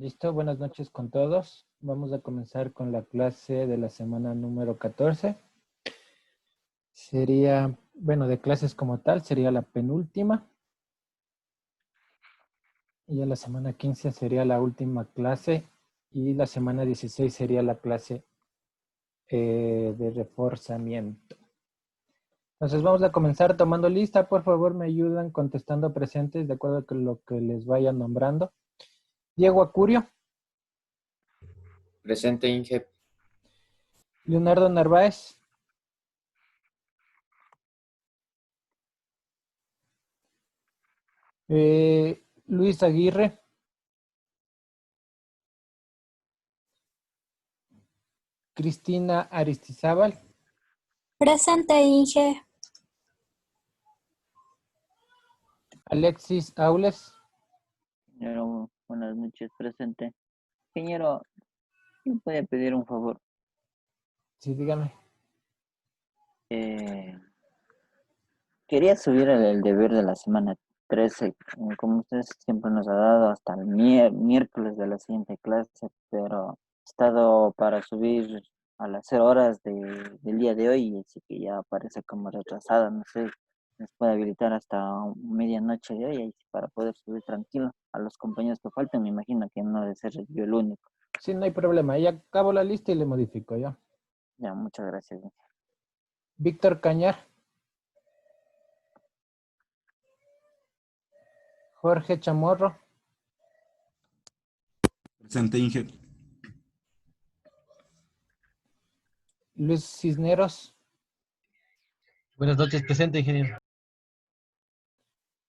Listo, buenas noches con todos. Vamos a comenzar con la clase de la semana número 14. Sería, bueno, de clases como tal, sería la penúltima. Y ya la semana 15 sería la última clase. Y la semana 16 sería la clase de reforzamiento. Entonces vamos a comenzar tomando lista. Por favor, me ayudan contestando presentes de acuerdo con lo que les vaya nombrando. Diego Acurio. Presente, Inge. Leonardo Narváez. Luis Aguirre. Cristina Aristizábal. Presente, Inge. Alexis Aules. Ingeniero, buenas noches, presente. Ingeniero, ¿me puede pedir un favor? Sí, dígame. Quería subir el deber de la semana 13, como usted siempre nos ha dado hasta el miércoles de la siguiente clase, pero he estado para subir a las 0 horas del día de hoy, así que ya parece como retrasada, no sé, nos puede habilitar hasta medianoche de hoy para poder subir tranquilo a los compañeros que faltan. Me imagino que no debe ser yo el único. Sí, no hay problema. Ya acabo la lista y le modifico ya. Ya, muchas gracias. Víctor Cañar. Jorge Chamorro. Presente, Inge. Luis Cisneros. Buenas noches, presente, ingeniero.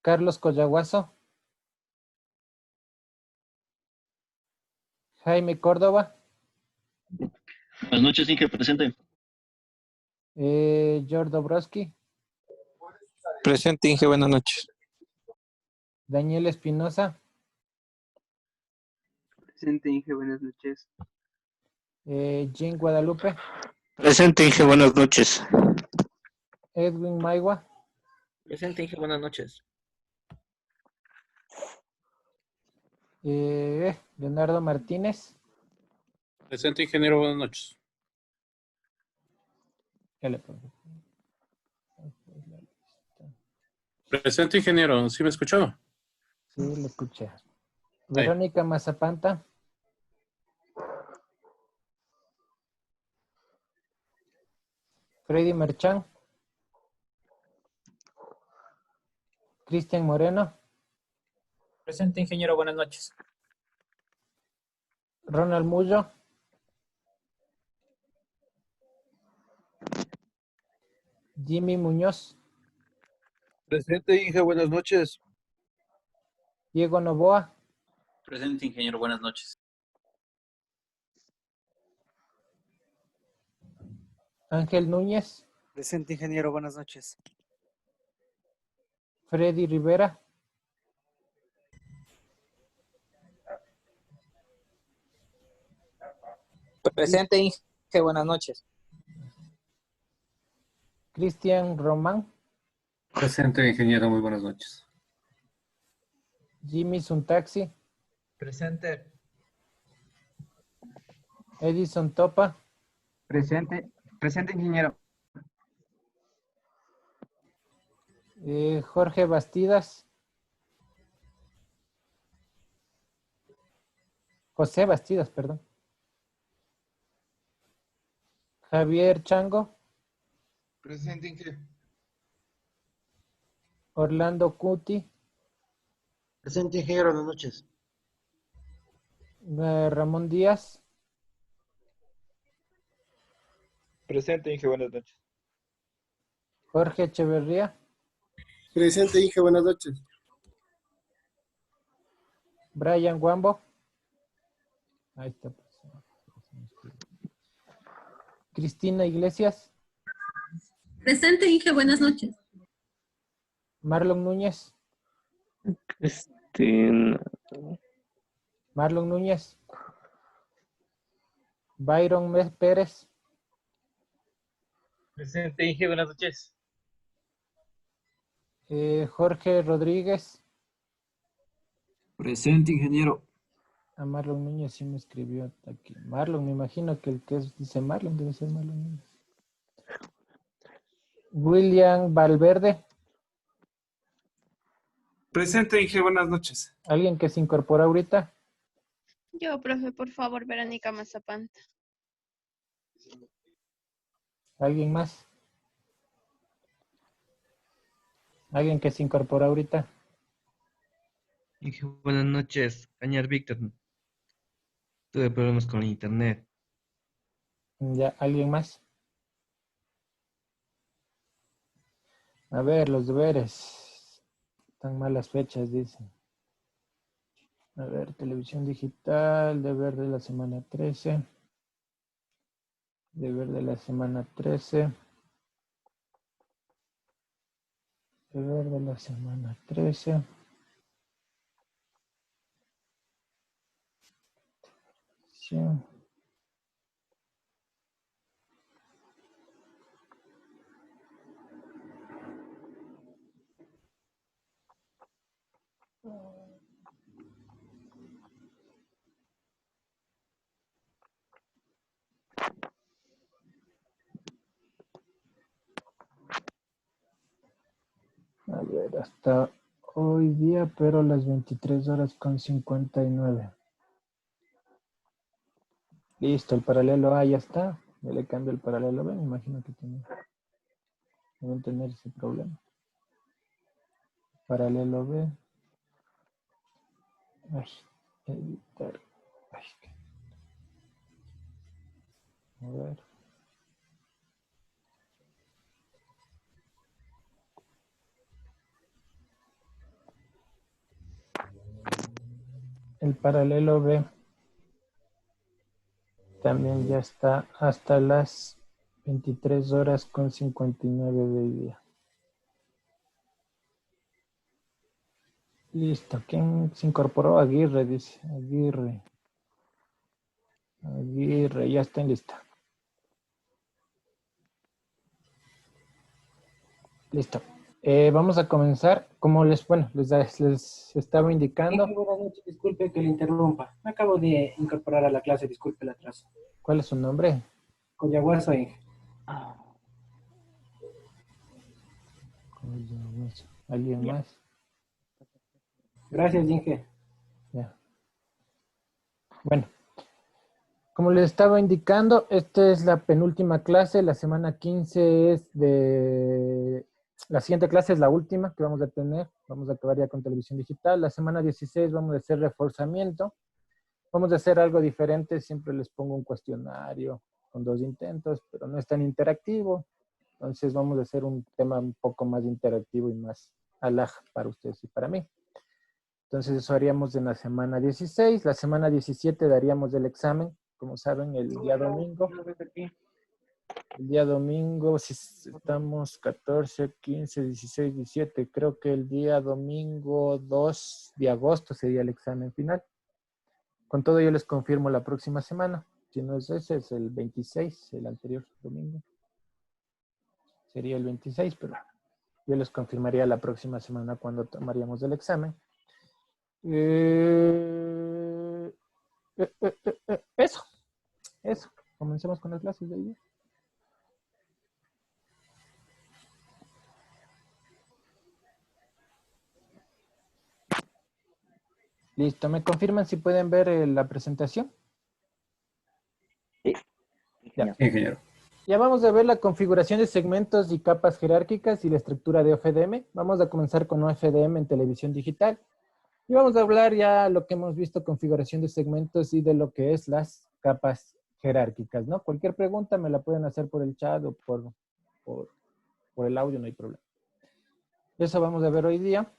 Carlos Collaguazo. Jaime Córdoba. Buenas noches, Inge, presente. George Dobrowski. Presente, Inge, buenas noches. Daniel Espinosa. Presente, Inge, buenas noches. Jean Guadalupe. Presente, Inge, buenas noches. Edwin Maigua. Presente, Inge, buenas noches. Leonardo Martínez. Presente, ingeniero, buenas noches. ¿Qué le pongo? Presente, ingeniero, ¿sí me escuchó? Sí, lo escuché. Verónica Mazapanta. Freddy Merchán. Cristian Moreno. Presente, ingeniero, buenas noches. Ronald Mullo. Jimmy Muñoz. Presente, Inge, buenas noches. Diego Novoa. Presente, ingeniero, buenas noches. Ángel Núñez. Presente, ingeniero, buenas noches. Freddy Rivera. Presente, Inge, buenas noches. Cristian Román. Presente, ingeniero, muy buenas noches. Jimmy Suntaxi. Presente. Edison Topa. Presente, ingeniero. Jorge Bastidas. José Bastidas, perdón. Javier Chango. Presente, Inge. Orlando Cuti. Presente, ingeniero, buenas noches. Ramón Díaz. Presente, Inge, buenas noches. Jorge Echeverría. Presente, Inge, buenas noches. Brian Guambo. Ahí está. Cristina Iglesias. Presente, Inge, buenas noches. Marlon Núñez. Marlon Núñez. Byron Pérez. Presente, Inge, buenas noches. Jorge Rodríguez. Presente, ingeniero. A Marlon Núñez sí me escribió aquí. Marlon, me imagino que el que dice Marlon debe ser Marlon Núñez. William Valverde. Presente, Inge, buenas noches. ¿Alguien que se incorpora ahorita? Yo, profe, por favor, Verónica Mazapanta. ¿Alguien más? ¿Alguien que se incorpora ahorita? Inge, buenas noches. Cañar Víctor. Tuve problemas con el internet. ¿Ya? ¿Alguien más? A ver, los deberes. Tan malas fechas, dicen. A ver, televisión digital, deber de la semana 13. Deber de la semana 13. Deber de la semana 13. Sí. A ver, hasta hoy día, pero las 23:59. Listo, el paralelo A ya está. Ya le cambio el paralelo B, me imagino que deben tener ese problema. Paralelo B. Ay, editar. Ay, a ver. El paralelo B también ya está hasta las 23:59 del día. Listo. ¿Quién se incorporó? Aguirre, dice. Aguirre. Aguirre, ya está en lista. Listo. Vamos a comenzar. Como les estaba indicando. Buenas noches, disculpe que le interrumpa. Me acabo de incorporar a la clase, disculpe el atraso. ¿Cuál es su nombre? Coyahuaso, Inge. ¿Alguien más? Gracias, Inge. Ya. Bueno, como les estaba indicando, esta es la penúltima clase. La semana 15 es de... La siguiente clase es la última que vamos a tener. Vamos a acabar ya con televisión digital. La semana 16 vamos a hacer reforzamiento. Vamos a hacer algo diferente. Siempre les pongo un cuestionario con 2 intentos, pero no es tan interactivo. Entonces vamos a hacer un tema un poco más interactivo y más alaj para ustedes y para mí. Entonces eso haríamos en la semana 16. La semana 17 daríamos el examen, como saben, el día domingo. El día domingo, si estamos 14, 15, 16, 17, creo que el día domingo 2 de agosto sería el examen final. Con todo yo les confirmo la próxima semana. Si no es ese, es el 26, el anterior domingo. Sería el 26, pero yo les confirmaría la próxima semana cuando tomaríamos el examen. Eso. Comencemos con las clases de hoy día. Listo, ¿me confirman si pueden ver la presentación? Sí. Ya. Ingeniero. Ya vamos a ver la configuración de segmentos y capas jerárquicas y la estructura de OFDM. Vamos a comenzar con OFDM en televisión digital. Y vamos a hablar ya lo que hemos visto, configuración de segmentos y de lo que es las capas jerárquicas, ¿no? Cualquier pregunta me la pueden hacer por el chat o por el audio, no hay problema. Eso vamos a ver hoy día.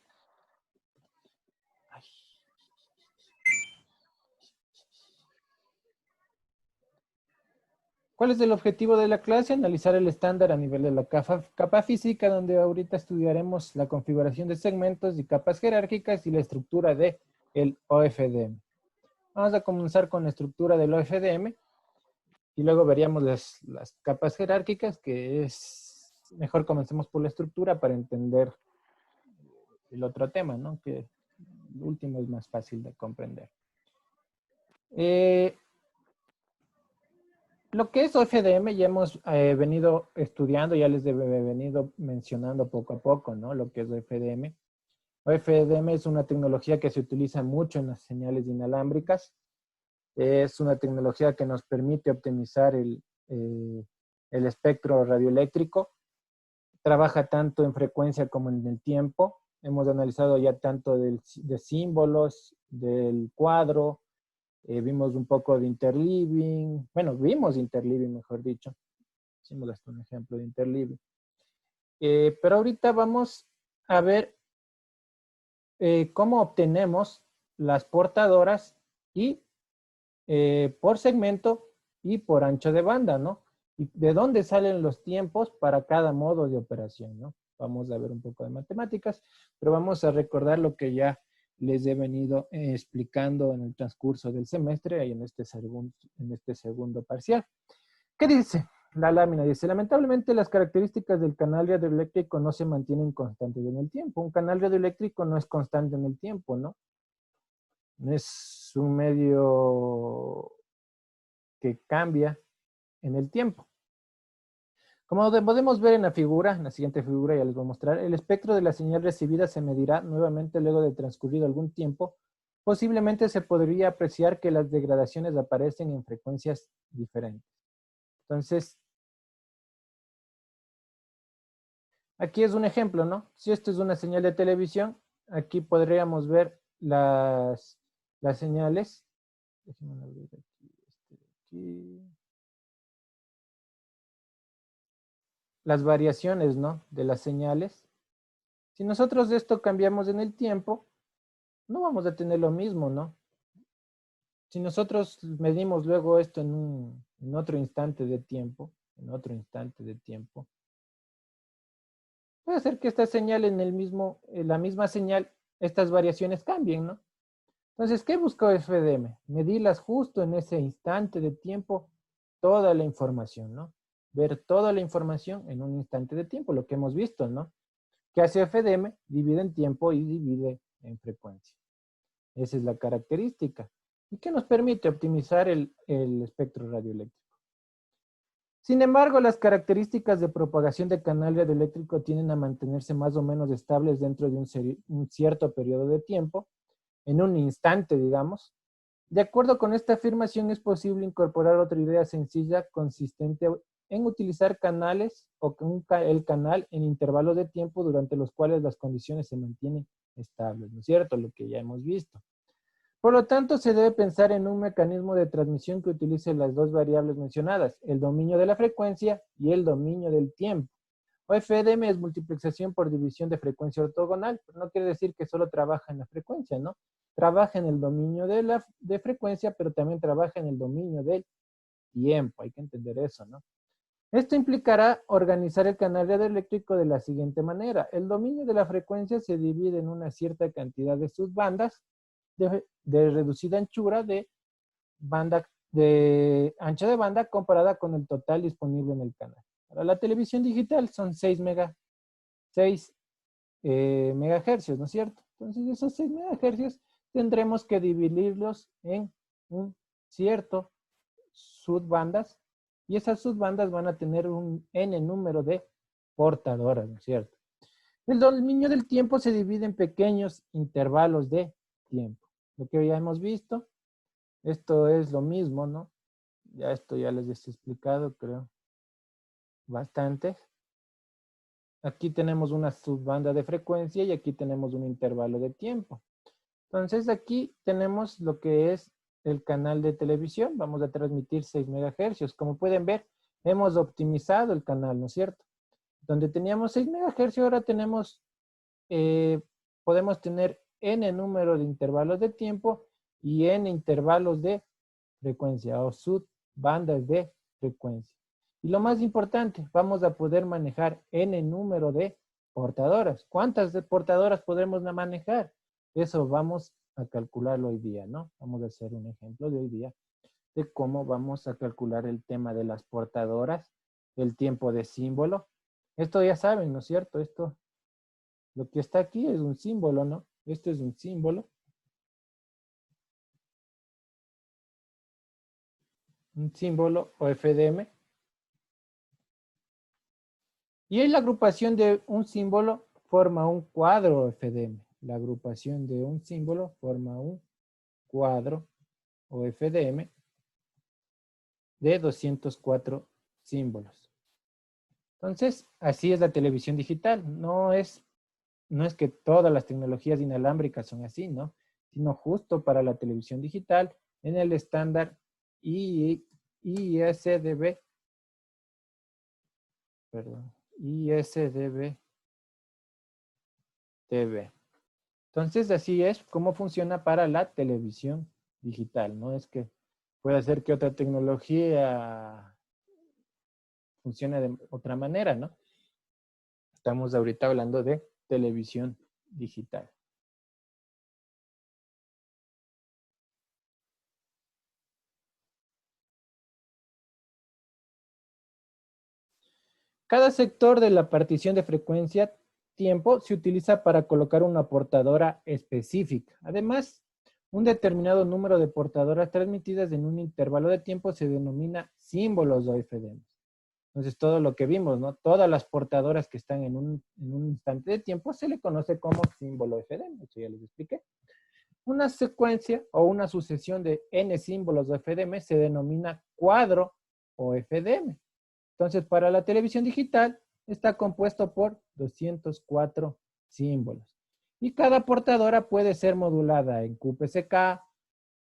¿Cuál es el objetivo de la clase? Analizar el estándar a nivel de la capa física, donde ahorita estudiaremos la configuración de segmentos y capas jerárquicas y la estructura del OFDM. Vamos a comenzar con la estructura del OFDM y luego veríamos las capas jerárquicas, que es, mejor comencemos por la estructura para entender el otro tema, ¿no? Que el último es más fácil de comprender. Lo que es OFDM ya hemos venido estudiando, ya les he venido mencionando poco a poco, ¿no? Lo que es OFDM. OFDM es una tecnología que se utiliza mucho en las señales inalámbricas. Es una tecnología que nos permite optimizar el espectro radioeléctrico. Trabaja tanto en frecuencia como en el tiempo. Hemos analizado ya tanto de símbolos, del cuadro, vimos un poco de interleaving. Bueno, vimos interleaving, mejor dicho. Hicimos hasta un ejemplo de interleaving. Pero ahorita vamos a ver cómo obtenemos las portadoras y por segmento y por ancho de banda, ¿no? Y de dónde salen los tiempos para cada modo de operación, ¿no? Vamos a ver un poco de matemáticas, pero vamos a recordar lo que ya les he venido explicando en el transcurso del semestre y en este segundo parcial. ¿Qué dice? La lámina dice, lamentablemente las características del canal radioeléctrico no se mantienen constantes en el tiempo. Un canal radioeléctrico no es constante en el tiempo, ¿no? No es un medio que cambia en el tiempo. Como podemos ver en la figura, en la siguiente figura ya les voy a mostrar, el espectro de la señal recibida se medirá nuevamente luego de transcurrido algún tiempo. Posiblemente se podría apreciar que las degradaciones aparecen en frecuencias diferentes. Entonces, aquí es un ejemplo, ¿no? Si esto es una señal de televisión, aquí podríamos ver las señales. Déjenme abrir aquí. Las variaciones, ¿no? De las señales. Si nosotros esto cambiamos en el tiempo, no vamos a tener lo mismo, ¿no? Si nosotros medimos luego esto en otro instante de tiempo, puede ser que esta señal en la misma señal, estas variaciones cambien, ¿no? Entonces, ¿qué buscó FDM? Medirlas justo en ese instante de tiempo, toda la información, ¿no? Ver toda la información en un instante de tiempo, lo que hemos visto, ¿no? ¿Qué hace FDM? Divide en tiempo y divide en frecuencia. Esa es la característica. ¿Y qué nos permite optimizar el espectro radioeléctrico? Sin embargo, las características de propagación de canal radioeléctrico tienden a mantenerse más o menos estables dentro de un cierto periodo de tiempo, en un instante, digamos. De acuerdo con esta afirmación, es posible incorporar otra idea sencilla consistente en utilizar canales o el canal en intervalos de tiempo durante los cuales las condiciones se mantienen estables, ¿no es cierto? Lo que ya hemos visto. Por lo tanto, se debe pensar en un mecanismo de transmisión que utilice las dos variables mencionadas, el dominio de la frecuencia y el dominio del tiempo. OFDM es multiplexación por división de frecuencia ortogonal, pero no quiere decir que solo trabaja en la frecuencia, ¿no? Trabaja en el dominio de frecuencia, pero también trabaja en el dominio del tiempo. Hay que entender eso, ¿no? Esto implicará organizar el canal radioeléctrico de la siguiente manera. El dominio de la frecuencia se divide en una cierta cantidad de subbandas de reducida anchura de ancho de banda comparada con el total disponible en el canal. Para la televisión digital son 6 megahercios, ¿no es cierto? Entonces esos 6 megahercios tendremos que dividirlos en un cierto subbandas y esas subbandas van a tener un n número de portadoras, ¿no es cierto? El dominio del tiempo se divide en pequeños intervalos de tiempo. Lo que ya hemos visto, esto es lo mismo, ¿no? Esto ya les he explicado, creo, bastante. Aquí tenemos una subbanda de frecuencia y aquí tenemos un intervalo de tiempo. Entonces aquí tenemos lo que es el canal de televisión. Vamos a transmitir 6 megahercios. Como pueden ver, hemos optimizado el canal, ¿no es cierto? Donde teníamos 6 megahercios, ahora tenemos, podemos tener n número de intervalos de tiempo y n intervalos de frecuencia o subbandas de frecuencia. Y lo más importante, vamos a poder manejar n número de portadoras. ¿Cuántas portadoras podremos manejar? Eso vamos a calcularlo hoy día, ¿no? Vamos a hacer un ejemplo de hoy día de cómo vamos a calcular el tema de las portadoras, el tiempo de símbolo. Esto ya saben, ¿no es cierto? Esto, lo que está aquí es un símbolo, ¿no? Esto es un símbolo. un símbolo o FDM. Y la agrupación de un símbolo forma un cuadro FDM. La agrupación de un símbolo forma un cuadro o FDM de 204 símbolos. Entonces, así es la televisión digital. No es que todas las tecnologías inalámbricas son así, ¿no? Sino justo para la televisión digital en el estándar ISDB, perdón, ISDB TV. Entonces, así es como funciona para la televisión digital. No es que pueda ser que otra tecnología funcione de otra manera, ¿no? Estamos ahorita hablando de televisión digital. Cada sector de la partición de frecuencia tiempo se utiliza para colocar una portadora específica. Además, un determinado número de portadoras transmitidas en un intervalo de tiempo se denomina símbolos o FDM. Entonces, todo lo que vimos, ¿no? Todas las portadoras que están en un instante de tiempo se le conoce como símbolo FDM. Eso ya les expliqué. Una secuencia o una sucesión de n símbolos o FDM se denomina cuadro o FDM. Entonces, para la televisión digital está compuesto por 204 símbolos. Y cada portadora puede ser modulada en QPSK,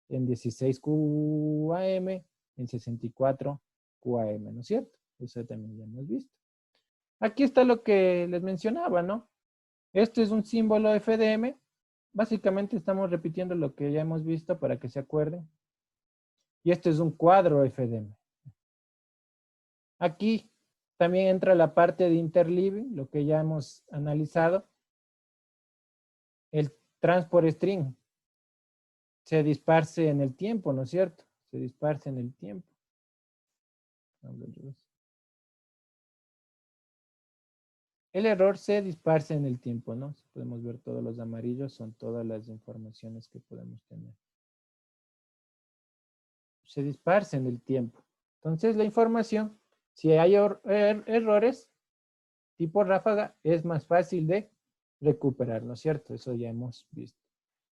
en 16 QAM, en 64 QAM, ¿no es cierto? Eso también ya hemos visto. Aquí está lo que les mencionaba, ¿no? Este es un símbolo FDM. Básicamente estamos repitiendo lo que ya hemos visto para que se acuerden. Y este es un cuadro FDM. Aquí también entra la parte de interleaving, lo que ya hemos analizado. El transport string se disperse en el tiempo, ¿no es cierto? Se dispersa en el tiempo. El error se dispersa en el tiempo, ¿no? Si podemos ver todos los amarillos, son todas las informaciones que podemos tener. Se dispersa en el tiempo. Entonces la información, si hay errores tipo ráfaga, es más fácil de recuperar, ¿no es cierto? Eso ya hemos visto.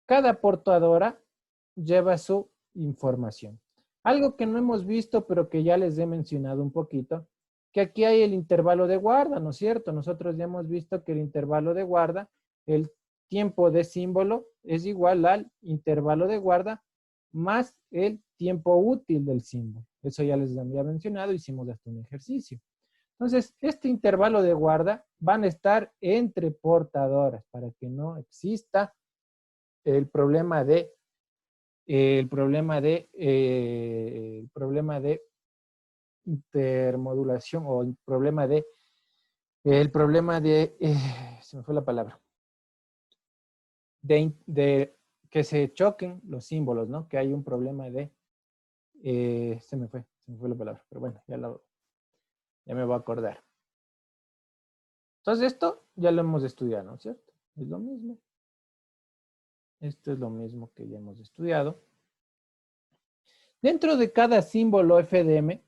Cada portadora lleva su información. Algo que no hemos visto, pero que ya les he mencionado un poquito, que aquí hay el intervalo de guarda, ¿no es cierto? Nosotros ya hemos visto que el intervalo de guarda, el tiempo de símbolo es igual al intervalo de guarda más el tiempo útil del símbolo. Eso ya les había mencionado, hicimos hasta un ejercicio. Entonces, este intervalo de guarda van a estar entre portadoras para que no exista el problema de intermodulación o el problema de se me fue la palabra, de que se choquen los símbolos, ¿no? Que hay un problema de se me fue la palabra, pero bueno, ya me voy a acordar. Entonces esto ya lo hemos estudiado, ¿no es cierto? Es lo mismo. Esto es lo mismo que ya hemos estudiado. Dentro de cada símbolo FDM,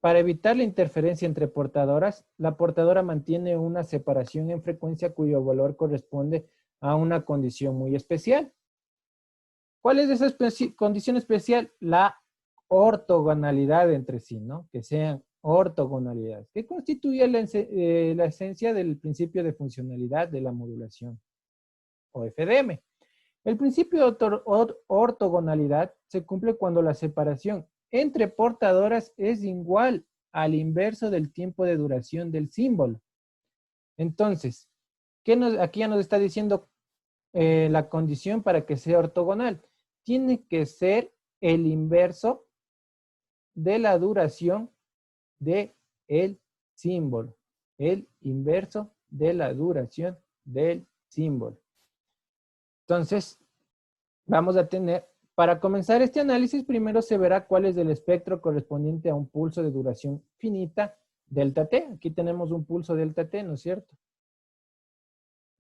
para evitar la interferencia entre portadoras, la portadora mantiene una separación en frecuencia cuyo valor corresponde a una condición muy especial. ¿Cuál es esa condición especial? La ortogonalidad entre sí, ¿no? Que sean ortogonalidades. ¿Qué constituye la esencia del principio de funcionalidad de la modulación o FDM? El principio de ortogonalidad se cumple cuando la separación entre portadoras es igual al inverso del tiempo de duración del símbolo. Entonces, aquí ya nos está diciendo la condición para que sea ortogonal? Tiene que ser el inverso de la duración del símbolo. El inverso de la duración del símbolo. Entonces, vamos a tener, para comenzar este análisis, primero se verá cuál es el espectro correspondiente a un pulso de duración finita, delta t. Aquí tenemos un pulso delta t, ¿no es cierto?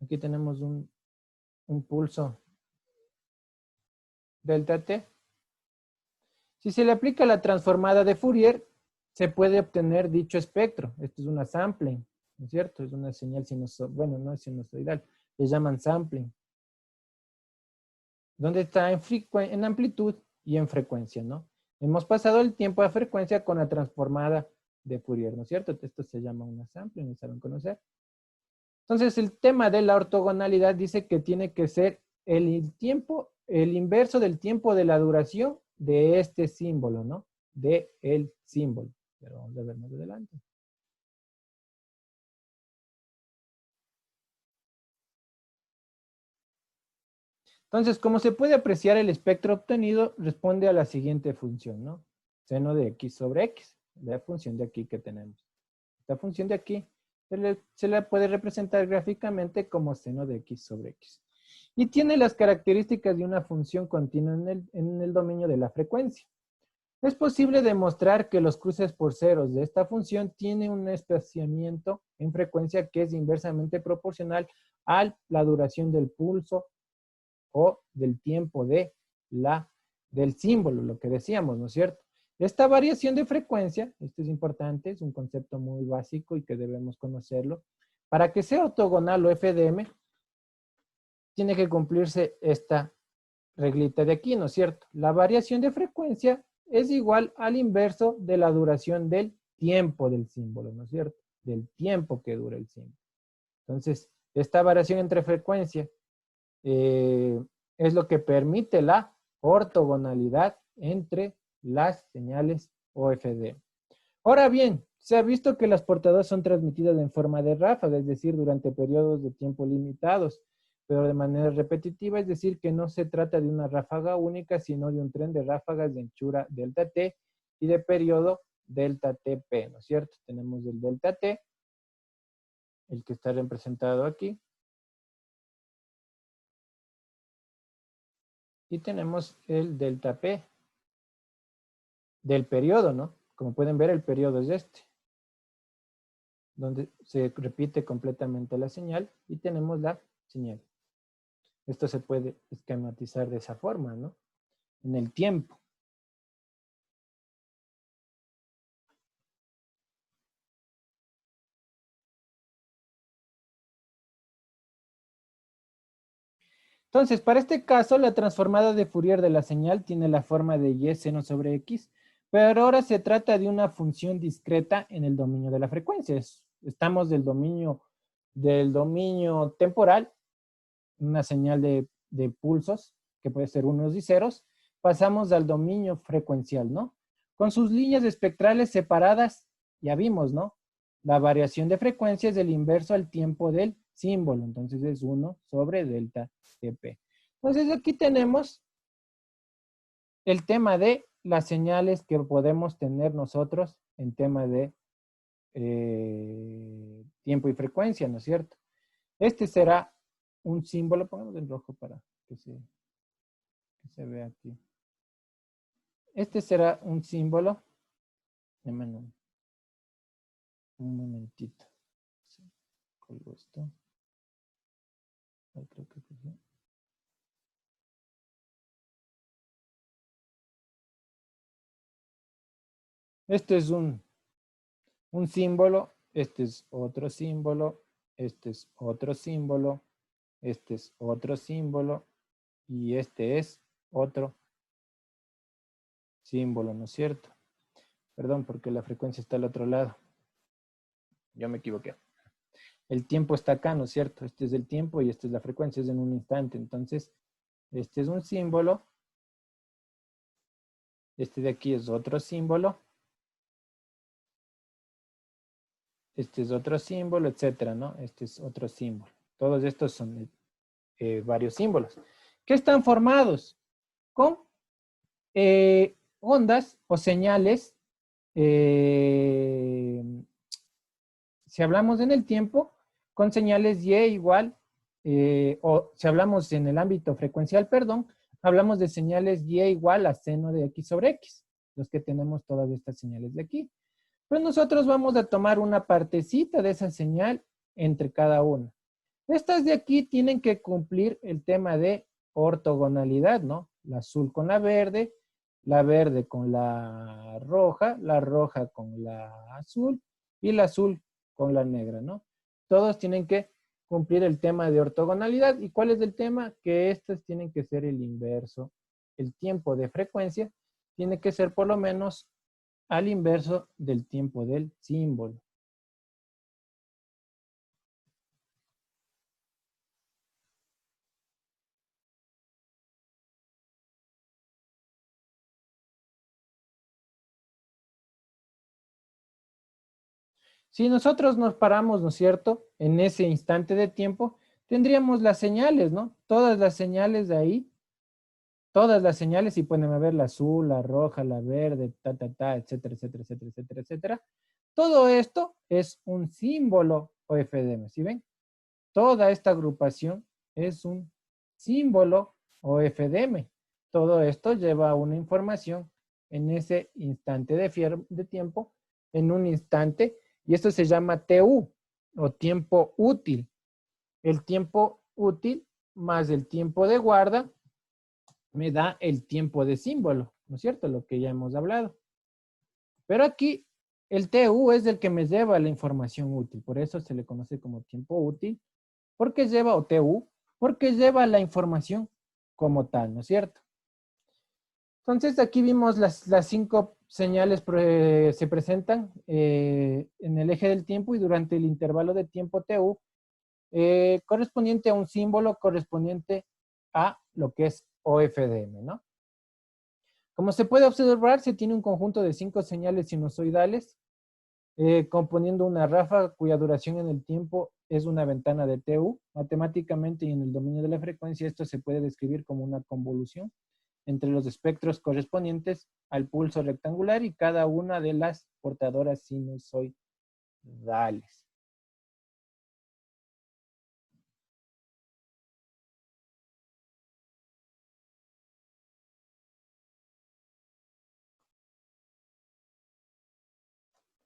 Aquí tenemos un pulso delta t. Si se le aplica la transformada de Fourier, se puede obtener dicho espectro. Esto es una sampling, ¿no es cierto? Es una señal sinusoidal, bueno, no es sinusoidal, le llaman sampling. Donde está en amplitud y en frecuencia, ¿no? Hemos pasado el tiempo a frecuencia con la transformada de Fourier, ¿no es cierto? Esto se llama una sampling, ¿me saben conocer? Entonces, el tema de la ortogonalidad dice que tiene que ser el tiempo, el inverso del tiempo de la duración de este símbolo, ¿no? De el símbolo. Pero vamos a ver más adelante. Entonces, como se puede apreciar, el espectro obtenido responde a la siguiente función, ¿no? Seno de x sobre x, la función de aquí que tenemos. Esta función de aquí se la puede representar gráficamente como seno de x sobre x. Y tiene las características de una función continua en el dominio de la frecuencia. Es posible demostrar que los cruces por ceros de esta función tienen un espaciamiento en frecuencia que es inversamente proporcional a la duración del pulso o del tiempo del símbolo, lo que decíamos, ¿no es cierto? Esta variación de frecuencia, esto es importante, es un concepto muy básico y que debemos conocerlo. Para que sea ortogonal o FDM, tiene que cumplirse esta reglita de aquí, ¿no es cierto? La variación de frecuencia es igual al inverso de la duración del tiempo del símbolo, ¿no es cierto? Del tiempo que dura el símbolo. Entonces, esta variación entre frecuencia es lo que permite la ortogonalidad entre las señales OFD. Ahora bien, se ha visto que las portadoras son transmitidas en forma de ráfaga, es decir, durante periodos de tiempo limitados, pero de manera repetitiva, es decir, que no se trata de una ráfaga única, sino de un tren de ráfagas de anchura delta T y de periodo delta TP, ¿no es cierto? Tenemos el delta T, el que está representado aquí, y tenemos el delta P del periodo, ¿no? Como pueden ver, el periodo es este, donde se repite completamente la señal y tenemos la señal. Esto se puede esquematizar de esa forma, ¿no? En el tiempo. Entonces, para este caso, la transformada de Fourier de la señal tiene la forma de y seno sobre x, pero ahora se trata de una función discreta en el dominio de la frecuencia. Estamos del dominio temporal, una señal de pulsos, que puede ser unos y ceros, pasamos al dominio frecuencial, ¿no? Con sus líneas espectrales separadas, ya vimos, ¿no? La variación de frecuencia es el inverso al tiempo del símbolo, entonces es 1 sobre delta TP. Entonces aquí tenemos el tema de las señales que podemos tener nosotros en tema de tiempo y frecuencia, ¿no es cierto? Este será un símbolo, pongamos en rojo para que se vea aquí. Este será un símbolo. Déjenme un momentito. Sí, colgo esto. Ahí creo que sí. Este es un símbolo, este es otro símbolo, este es otro símbolo, este es otro símbolo y este es otro símbolo, ¿no es cierto? Perdón, porque la frecuencia está al otro lado. Yo me equivoqué. El tiempo está acá, ¿no es cierto? Este es el tiempo y esta es la frecuencia, es en un instante. Entonces, este es un símbolo. Este de aquí es otro símbolo. Este es otro símbolo, etcétera, ¿no? Este es otro símbolo. Todos estos son varios símbolos. ¿Qué están formados? Con ondas o señales. Si hablamos en el tiempo, con señales Y igual, o si hablamos en el ámbito frecuencial, perdón, hablamos de señales Y igual a seno de X sobre X, los que tenemos todas estas señales de aquí. Pues nosotros vamos a tomar una partecita de esa señal entre cada una. Estas de aquí tienen que cumplir el tema de ortogonalidad, ¿no? La azul con la verde la verde con la roja con la azul y la azul con la negra, ¿no? Todos tienen que cumplir el tema de ortogonalidad. ¿Y cuál es el tema? Que estos tienen que ser el inverso. El tiempo de frecuencia tiene que ser por lo menos al inverso del tiempo del símbolo. Si nosotros nos paramos, ¿no es cierto?, en ese instante de tiempo, tendríamos las señales, ¿no? Todas las señales de ahí, todas las señales, y pueden ver la azul, la roja, la verde, etcétera, etcétera, etcétera, etcétera, etcétera. Todo esto es un símbolo OFDM, ¿sí ven? Toda esta agrupación es un símbolo OFDM. Todo esto lleva una información en ese instante de tiempo, en un instante, y esto se llama TU, o tiempo útil. El tiempo útil más el tiempo de guarda me da el tiempo de símbolo, ¿no es cierto? Lo que ya hemos hablado. Pero aquí el TU es el que me lleva la información útil, por eso se le conoce como tiempo útil, porque lleva, o TU, porque lleva la información como tal, ¿no es cierto? Entonces aquí vimos las 5 señales se presentan en el eje del tiempo y durante el intervalo de tiempo TU, correspondiente a un símbolo correspondiente a lo que es OFDM, ¿no? Como se puede observar, se tiene un conjunto de 5 señales sinusoidales componiendo una ráfaga cuya duración en el tiempo es una ventana de TU. Matemáticamente y en el dominio de la frecuencia esto se puede describir como una convolución entre los espectros correspondientes al pulso rectangular y cada una de las portadoras sinusoidales.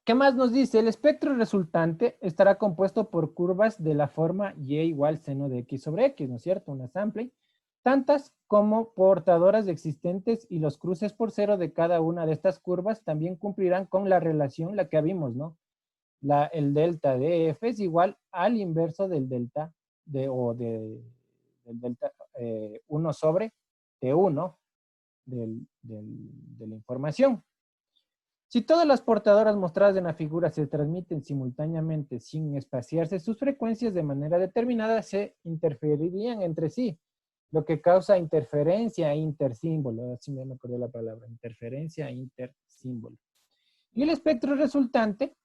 ¿Qué más nos dice? El espectro resultante estará compuesto por curvas de la forma y igual seno de x sobre x, ¿no es cierto? Una sampling. Tantas como portadoras existentes y los cruces por cero de cada una de estas curvas también cumplirán con la relación, la que vimos, ¿no? El delta de f es igual al inverso del delta del delta 1 sobre T1 de la información. Si todas las portadoras mostradas en la figura se transmiten simultáneamente sin espaciarse, sus frecuencias de manera determinada se interferirían entre sí, lo que causa interferencia intersímbolo. Así me acordé la palabra, interferencia intersímbolo. Y el espectro resultante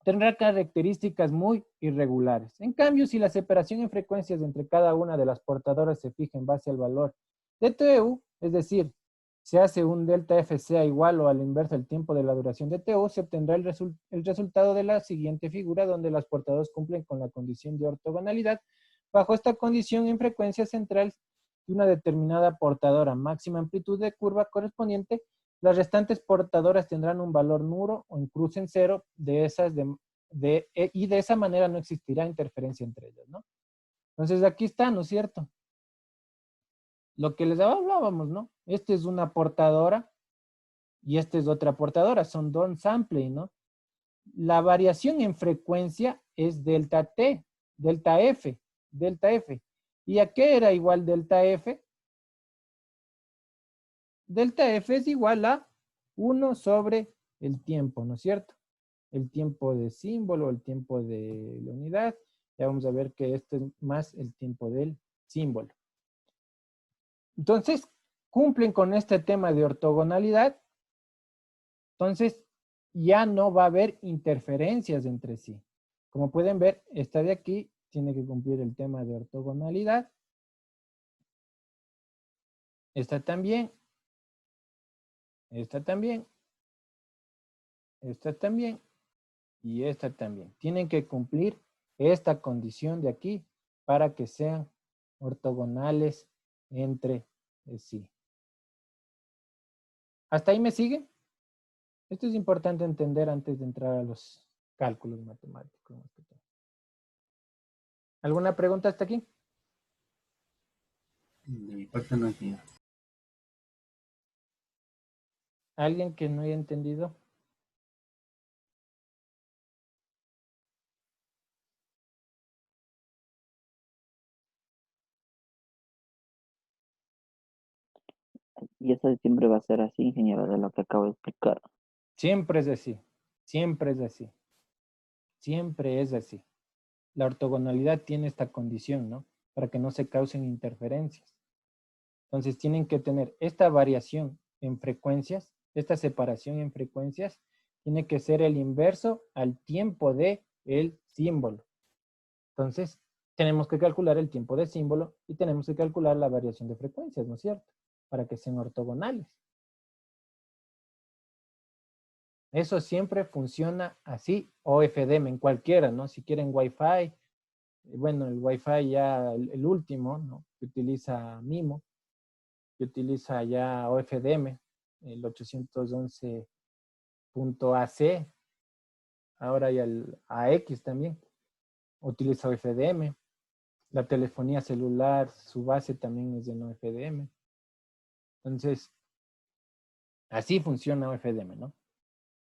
tendrá características muy irregulares. En cambio, si la separación en frecuencias entre cada una de las portadoras se fija en base al valor de TU, es decir, se hace un delta F sea igual o al inverso del tiempo de la duración de TU, se obtendrá el resultado de la siguiente figura donde las portadoras cumplen con la condición de ortogonalidad. Bajo esta condición en frecuencia central de una determinada portadora máxima amplitud de curva correspondiente, las restantes portadoras tendrán un valor nulo o en cruce en cero y de esa manera no existirá interferencia entre ellas, ¿no? Entonces aquí está, ¿no es cierto? Lo que les hablábamos, ¿no? Esta es una portadora y esta es otra portadora, son downsampling, ¿no? La variación en frecuencia es delta T, delta F. ¿Y a qué era igual delta F? Delta F es igual a 1 sobre el tiempo, ¿no es cierto? El tiempo de símbolo, el tiempo de la unidad. Ya vamos a ver que esto es más el tiempo del símbolo. Entonces, cumplen con este tema de ortogonalidad. Entonces, ya no va a haber interferencias entre sí. Como pueden ver, esta de aquí tiene que cumplir el tema de ortogonalidad. Esta también. Esta también. Esta también. Y esta también. Tienen que cumplir esta condición de aquí para que sean ortogonales entre sí. ¿Hasta ahí me siguen? Esto es importante entender antes de entrar a los cálculos matemáticos. ¿Alguna pregunta hasta aquí? De mi parte no entiendo. ¿Alguien que no haya entendido? Y eso siempre va a ser así, ingeniero, de lo que acabo de explicar. Siempre es así. Siempre es así. Siempre es así. La ortogonalidad tiene esta condición, ¿no? Para que no se causen interferencias. Entonces tienen que tener esta variación en frecuencias, esta separación en frecuencias, tiene que ser el inverso al tiempo de el símbolo. Entonces, tenemos que calcular el tiempo de símbolo y tenemos que calcular la variación de frecuencias, ¿no es cierto? Para que sean ortogonales. Eso siempre funciona así, o FDM, en cualquiera, ¿no? Si quieren Wi-Fi, bueno, el Wi-Fi ya el último, ¿no? Que utiliza MIMO, que utiliza ya OFDM, el 811.AC, ahora hay el AX también, utiliza OFDM. La telefonía celular, su base también es de no OFDM. Entonces, así funciona OFDM, ¿no?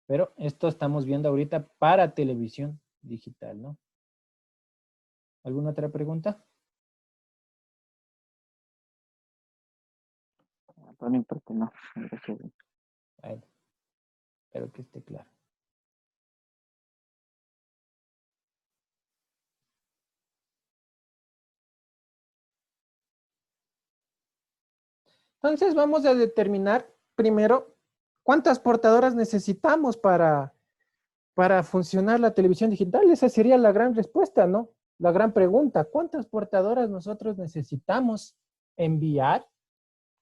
Pero esto estamos viendo ahorita para televisión digital, ¿no? ¿Alguna otra pregunta? Por mi parte, no. Gracias. Bueno, espero que esté claro. Entonces vamos a determinar primero cuántas portadoras necesitamos para funcionar la televisión digital. Esa sería la gran respuesta, ¿no? La gran pregunta. ¿Cuántas portadoras nosotros necesitamos enviar?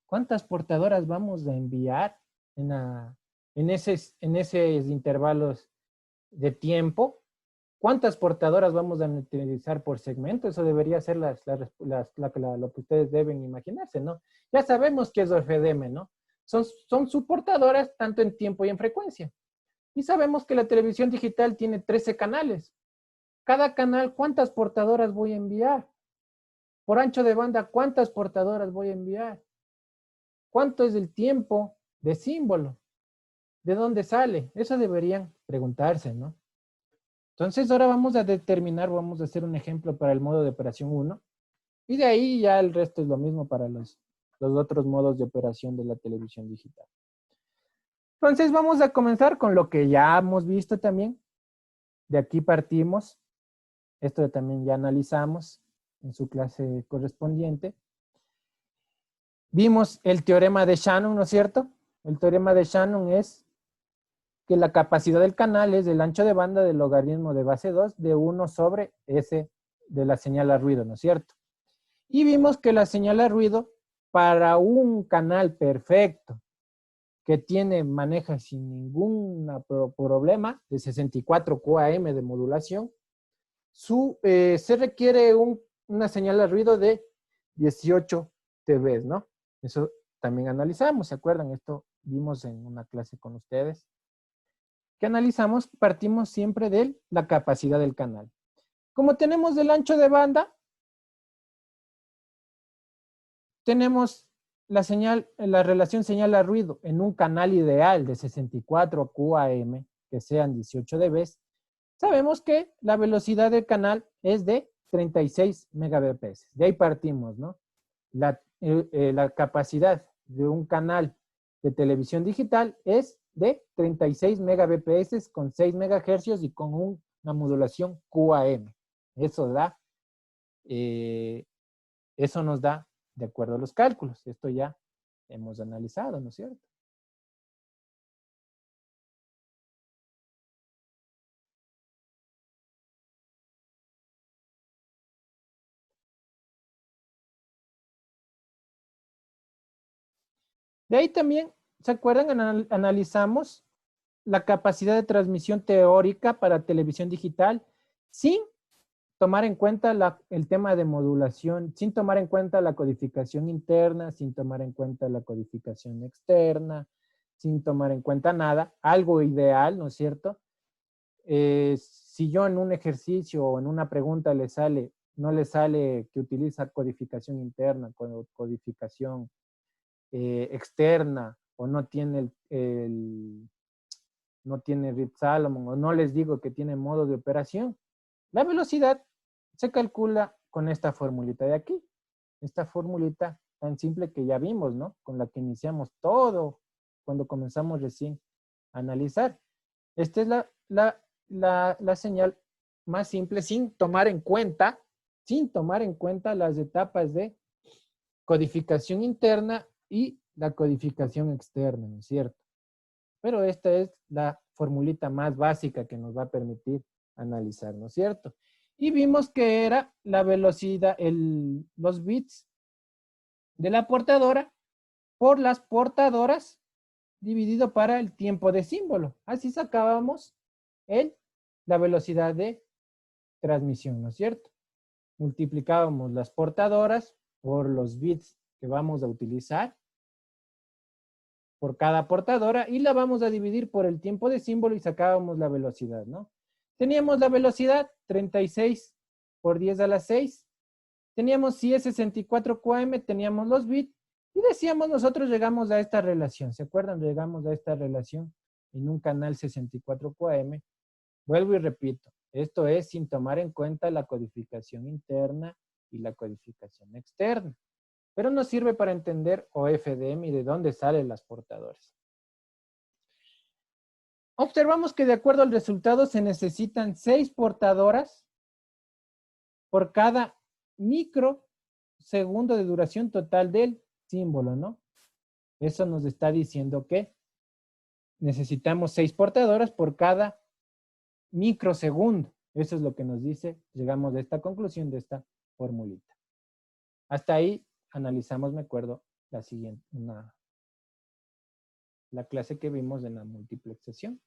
¿Cuántas portadoras vamos a enviar en esos intervalos de tiempo? ¿Cuántas portadoras vamos a utilizar por segmento? Eso debería ser lo que ustedes deben imaginarse, ¿no? Ya sabemos que es OFDM, ¿no? Son subportadoras tanto en tiempo y en frecuencia. Y sabemos que la televisión digital tiene 13 canales. Cada canal, ¿cuántas portadoras voy a enviar? Por ancho de banda, ¿cuántas portadoras voy a enviar? ¿Cuánto es el tiempo de símbolo? ¿De dónde sale? Eso deberían preguntarse, ¿no? Entonces ahora vamos a determinar, vamos a hacer un ejemplo para el modo de operación 1. Y de ahí ya el resto es lo mismo para los otros modos de operación de la televisión digital. Entonces vamos a comenzar con lo que ya hemos visto también. De aquí partimos. Esto también ya analizamos en su clase correspondiente. Vimos el teorema de Shannon, ¿no es cierto? El teorema de Shannon es que la capacidad del canal es el ancho de banda del logaritmo de base 2 de 1 sobre S de la señal a ruido, ¿no es cierto? Y vimos que la señal a ruido para un canal perfecto que maneja sin ningún problema de 64 QAM de modulación, se requiere una señal a ruido de 18 dB, ¿no? Eso también analizamos, ¿se acuerdan? Esto vimos en una clase con ustedes. Que analizamos, partimos siempre de la capacidad del canal. Como tenemos el ancho de banda, tenemos la relación señal a ruido en un canal ideal de 64 QAM, que sean 18 dB, sabemos que la velocidad del canal es de 36 megabps. De ahí partimos, ¿no? La capacidad de un canal de televisión digital es de 36 megabps con 6 megahercios y con una modulación QAM. Eso nos da de acuerdo a los cálculos. Esto ya hemos analizado, ¿no es cierto? De ahí también, ¿se acuerdan? Analizamos la capacidad de transmisión teórica para televisión digital sin tomar en cuenta el tema de modulación, sin tomar en cuenta la codificación interna, sin tomar en cuenta la codificación externa, sin tomar en cuenta nada, algo ideal, ¿no es cierto? Si yo en un ejercicio o en una pregunta no le sale que utiliza codificación interna, codificación externa o no tiene no tiene Reed Solomon, o no les digo que tiene modo de operación, la velocidad se calcula con esta formulita de aquí. Esta formulita tan simple que ya vimos, ¿no? Con la que iniciamos todo cuando comenzamos recién a analizar. Esta es la señal más simple sin tomar en cuenta las etapas de codificación interna y la codificación externa, ¿no es cierto? Pero esta es la formulita más básica que nos va a permitir analizar, ¿no es cierto? Y vimos que era la velocidad, los bits de la portadora por las portadoras dividido para el tiempo de símbolo. Así sacábamos la velocidad de transmisión, ¿no es cierto? Multiplicábamos las portadoras por los bits que vamos a utilizar por cada portadora y la vamos a dividir por el tiempo de símbolo y sacábamos la velocidad, ¿no? Teníamos la velocidad 36 por 10 a la 6. Teníamos si es 64 QAM, teníamos los bits y decíamos nosotros llegamos a esta relación. ¿Se acuerdan? Llegamos a esta relación en un canal 64 QAM. Vuelvo y repito, esto es sin tomar en cuenta la codificación interna y la codificación externa. Pero nos sirve para entender OFDM y de dónde salen las portadoras. Observamos que de acuerdo al resultado se necesitan 6 portadoras por cada microsegundo de duración total del símbolo, ¿no? Eso nos está diciendo que necesitamos 6 portadoras por cada microsegundo. Eso es lo que nos dice, llegamos a esta conclusión de esta formulita. Hasta ahí analizamos, me acuerdo, la siguiente, la clase que vimos en la multiplexación.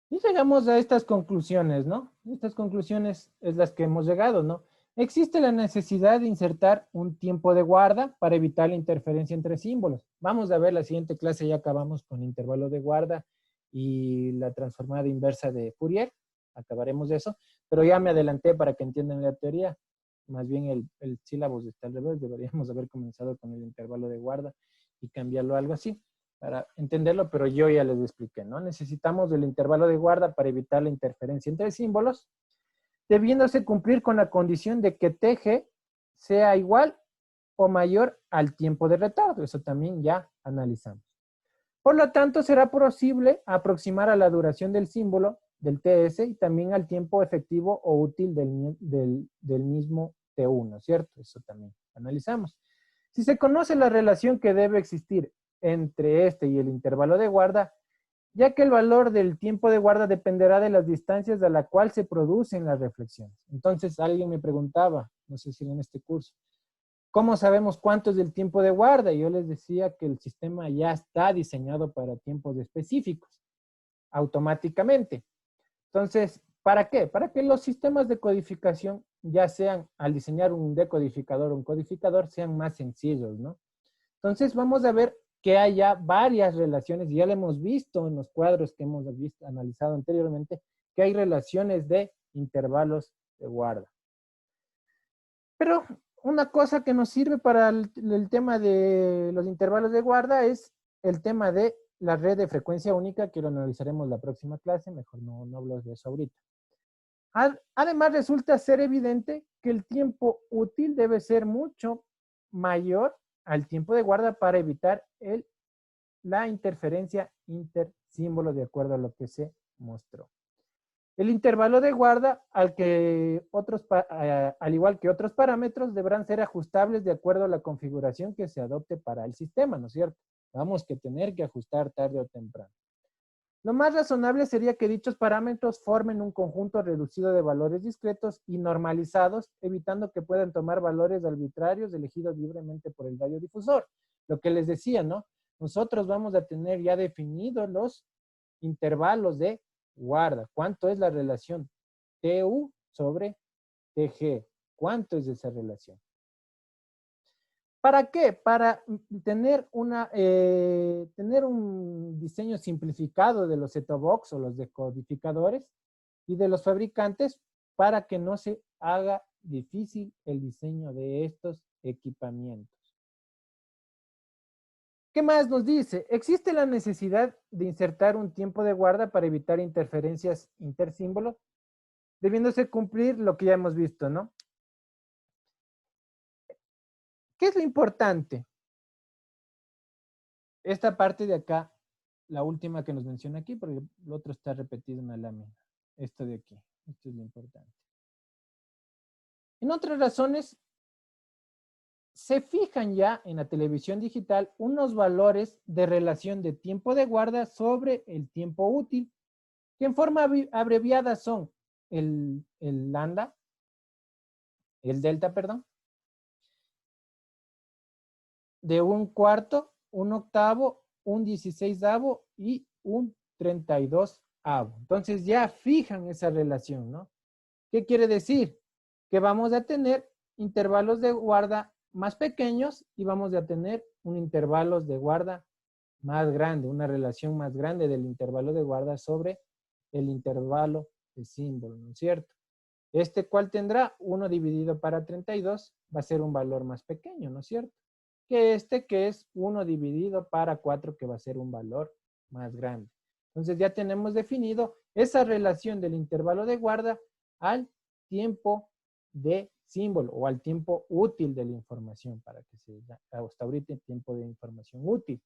Y llegamos a estas conclusiones, ¿no? Estas conclusiones es las que hemos llegado, ¿no? Existe la necesidad de insertar un tiempo de guarda para evitar la interferencia entre símbolos. Vamos a ver la siguiente clase, ya acabamos con intervalo de guarda y la transformada inversa de Fourier. Acabaremos de eso, pero ya me adelanté para que entiendan la teoría. Más bien el sílabus está al revés, deberíamos haber comenzado con el intervalo de guarda y cambiarlo a algo así para entenderlo, pero yo ya les expliqué, ¿no? Necesitamos del intervalo de guarda para evitar la interferencia entre símbolos, debiéndose cumplir con la condición de que TG sea igual o mayor al tiempo de retardo. Eso también ya analizamos. Por lo tanto, será posible aproximar a la duración del símbolo, del TS, y también al tiempo efectivo o útil del mismo T1, ¿cierto? Eso también analizamos. Si se conoce la relación que debe existir entre este y el intervalo de guarda, ya que el valor del tiempo de guarda dependerá de las distancias a la cual se producen las reflexiones. Entonces, alguien me preguntaba, no sé si en este curso, ¿cómo sabemos cuánto es el tiempo de guarda? Y yo les decía que el sistema ya está diseñado para tiempos específicos, automáticamente. Entonces, ¿para qué? Para que los sistemas de codificación, ya sean al diseñar un decodificador o un codificador, sean más sencillos, ¿no? Entonces, vamos a ver que haya varias relaciones, y ya lo hemos visto en los cuadros que hemos analizado anteriormente, que hay relaciones de intervalos de guarda. Pero una cosa que nos sirve para el tema de los intervalos de guarda es el tema de la red de frecuencia única, que lo analizaremos la próxima clase, mejor no hablo de eso ahorita. Además, resulta ser evidente que el tiempo útil debe ser mucho mayor al tiempo de guarda para evitar la interferencia intersímbolo, de acuerdo a lo que se mostró. El intervalo de guarda, al igual que otros parámetros, deberán ser ajustables de acuerdo a la configuración que se adopte para el sistema, ¿no es cierto? Vamos a tener que ajustar tarde o temprano. Lo más razonable sería que dichos parámetros formen un conjunto reducido de valores discretos y normalizados, evitando que puedan tomar valores arbitrarios elegidos libremente por el radiodifusor. Lo que les decía, ¿no? Nosotros vamos a tener ya definidos los intervalos de guarda. ¿Cuánto es la relación TU sobre TG? ¿Cuánto es esa relación? ¿Para qué? Para tener un diseño simplificado de los set-top box o los decodificadores y de los fabricantes para que no se haga difícil el diseño de estos equipamientos. ¿Qué más nos dice? Existe la necesidad de insertar un tiempo de guarda para evitar interferencias intersímbolos, debiéndose cumplir lo que ya hemos visto, ¿no? ¿Qué es lo importante? Esta parte de acá, la última que nos menciona aquí, porque el otro está repetido en la lámina. Esto de aquí, esto es lo importante. En otras razones, se fijan ya en la televisión digital unos valores de relación de tiempo de guarda sobre el tiempo útil, que en forma abreviada son el lambda, el delta, perdón, de 1/4, 1/8, 1/16 y 1/32. Entonces ya fijan esa relación, ¿no? ¿Qué quiere decir? Que vamos a tener intervalos de guarda más pequeños y vamos a tener un intervalo de guarda más grande, una relación más grande del intervalo de guarda sobre el intervalo de símbolo, ¿no es cierto? ¿Cuál tendrá? 1 dividido para 32 va a ser un valor más pequeño, ¿no es cierto? Que es 1 dividido para 4, que va a ser un valor más grande. Entonces ya tenemos definido esa relación del intervalo de guarda al tiempo de símbolo o al tiempo útil de la información, para que se hasta ahorita el tiempo de información útil.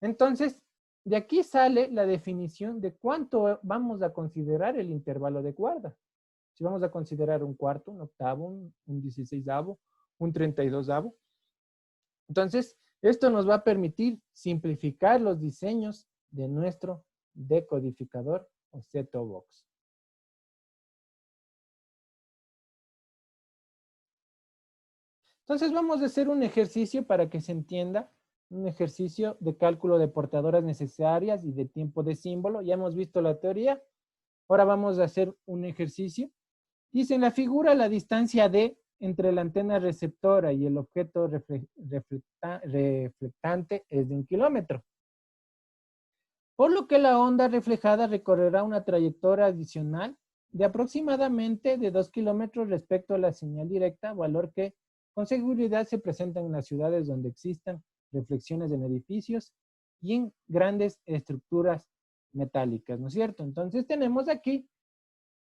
Entonces, de aquí sale la definición de cuánto vamos a considerar el intervalo de guarda. Si vamos a considerar 1/4, 1/8, un 16avo, un 32avo. Entonces, esto nos va a permitir simplificar los diseños de nuestro decodificador o set-top box. Entonces vamos a hacer un ejercicio para que se entienda, un ejercicio de cálculo de portadoras necesarias y de tiempo de símbolo. Ya hemos visto la teoría. Ahora vamos a hacer un ejercicio. Dice en la figura la distancia D entre la antena receptora y el objeto reflectante es de 1 kilómetro. Por lo que la onda reflejada recorrerá una trayectoria adicional de aproximadamente de 2 kilómetros respecto a la señal directa, valor que con seguridad se presenta en las ciudades donde existan reflexiones en edificios y en grandes estructuras metálicas, ¿no es cierto? Entonces tenemos aquí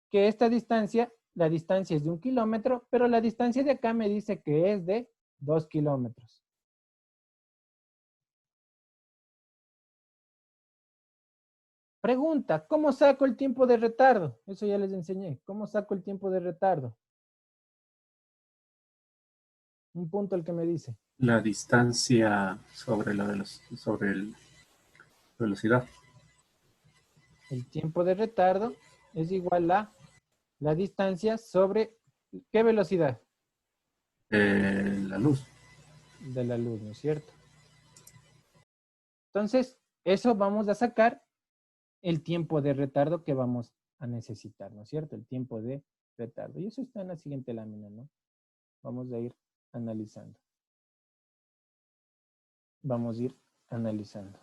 que esta distancia, la distancia es de 1 kilómetro, pero la distancia de acá me dice que es de 2 kilómetros. Pregunta, ¿cómo saco el tiempo de retardo? Eso ya les enseñé. ¿Cómo saco el tiempo de retardo? Un punto el que me dice. La distancia sobre la velocidad. El tiempo de retardo es igual a la distancia sobre ¿qué velocidad? La luz. De la luz, ¿no es cierto? Entonces, eso vamos a sacar el tiempo de retardo que vamos a necesitar, ¿no es cierto? El tiempo de retardo. Y eso está en la siguiente lámina, ¿no? Vamos a ir analizando. Vamos a ir analizando.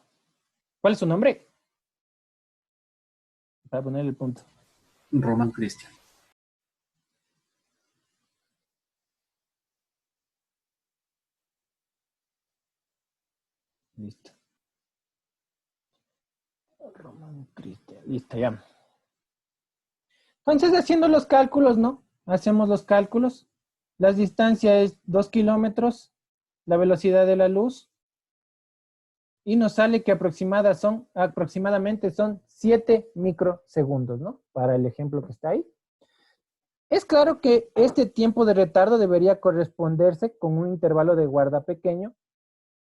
¿Cuál es su nombre? Para poner el punto. Román Cristian. Listo. Román Cristian. Listo, ya. Entonces, haciendo los cálculos, ¿no? Hacemos los cálculos. La distancia es 2 kilómetros. La velocidad de la luz. Y nos sale que aproximadamente son 7 microsegundos, ¿no? Para el ejemplo que está ahí. Es claro que este tiempo de retardo debería corresponderse con un intervalo de guarda pequeño,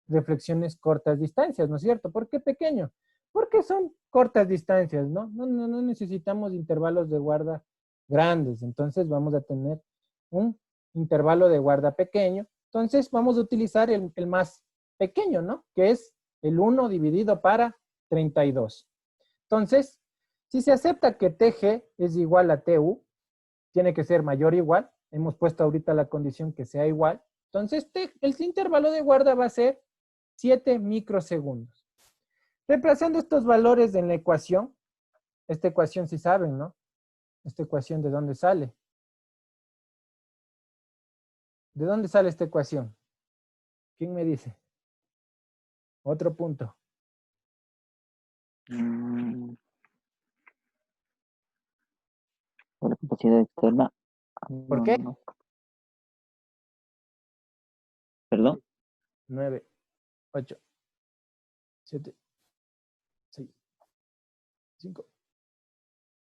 reflexiones cortas distancias, ¿no es cierto? ¿Por qué pequeño? Porque son cortas distancias, ¿no? No necesitamos intervalos de guarda grandes. Entonces vamos a tener un intervalo de guarda pequeño. Entonces vamos a utilizar el más pequeño, ¿no? Que es el 1 dividido para 32. Entonces, si se acepta que TG es igual a TU, tiene que ser mayor o igual. Hemos puesto ahorita la condición que sea igual. Entonces, el intervalo de guarda va a ser 7 microsegundos. Reemplazando estos valores en la ecuación, esta ecuación sí saben, ¿no? ¿Esta ecuación de dónde sale? ¿De dónde sale esta ecuación? ¿Quién me dice? Otro punto. Por la capacidad externa. ¿Por No, qué? no. Perdón. 9, 8, 7, 6, 5,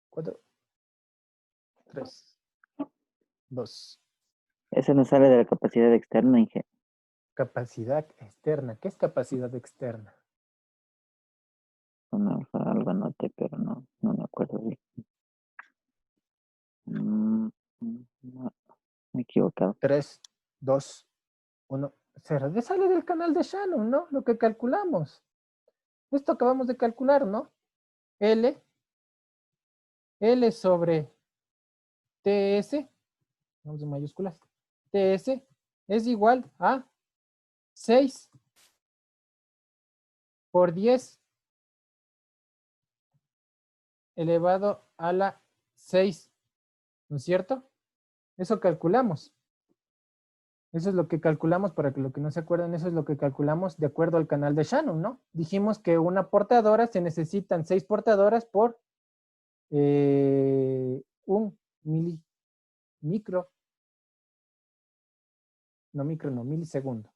4, 3, 2. Ese no sale de la capacidad externa, Inge. Capacidad externa. ¿Qué es capacidad externa? No, algo anoté, pero no me acuerdo bien. No, me he equivocado. 3, 2, 1, 0. Sale del canal de Shannon, ¿no? Lo que calculamos. Esto acabamos de calcular, ¿no? L sobre TS, vamos en mayúsculas, TS es igual a 6 por 10 elevado a la 6, ¿no es cierto? Eso calculamos. Eso es lo que calculamos, para que lo que no se acuerdan, eso es lo que calculamos de acuerdo al canal de Shannon, ¿no? Dijimos que una portadora, se necesitan 6 portadoras por un milisegundo.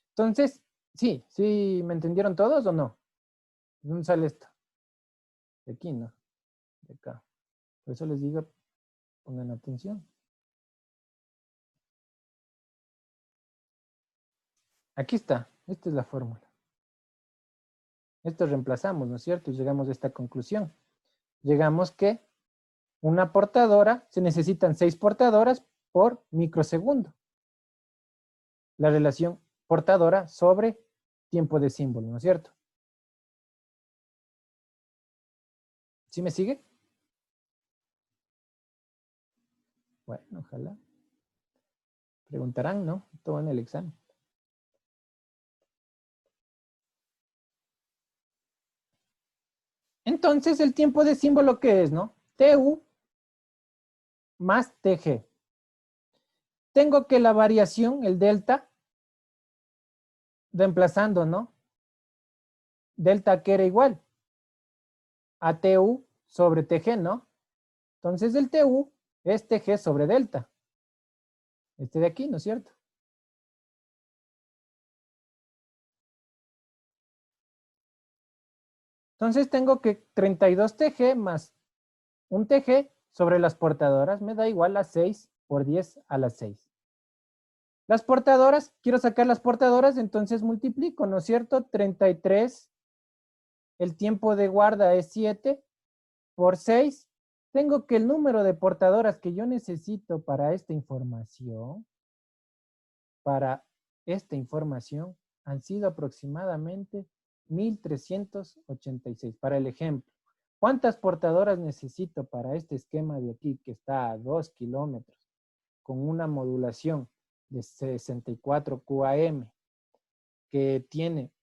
Entonces, sí, ¿me entendieron todos o no? ¿De dónde sale esto? De aquí, ¿no? De acá. Por eso les digo, pongan atención. Aquí está, esta es la fórmula. Esto reemplazamos, ¿no es cierto? Y llegamos a esta conclusión. Llegamos que una portadora, se necesitan 6 portadoras por microsegundo. La relación portadora sobre tiempo de símbolo, ¿no es cierto? ¿Sí me sigue? Bueno, ojalá. Preguntarán, ¿no? Todo en el examen. Entonces, el tiempo de símbolo, ¿qué es, no? TU más TG. Tengo que la variación, el delta, reemplazando, ¿no? Delta que era igual a TU sobre TG, ¿no? Entonces, el TU es TG sobre delta. Este de aquí, ¿no es cierto? Entonces, tengo que 32 TG más un TG sobre las portadoras me da igual a 6 por 10 a la 6. Las portadoras, quiero sacar las portadoras, entonces multiplico, ¿no es cierto? 33, el tiempo de guarda es 7 por 6. Tengo que el número de portadoras que yo necesito para esta información, han sido aproximadamente 1386. Para el ejemplo, ¿cuántas portadoras necesito para este esquema de aquí que está a 2 kilómetros con una modulación de 64 QAM que tiene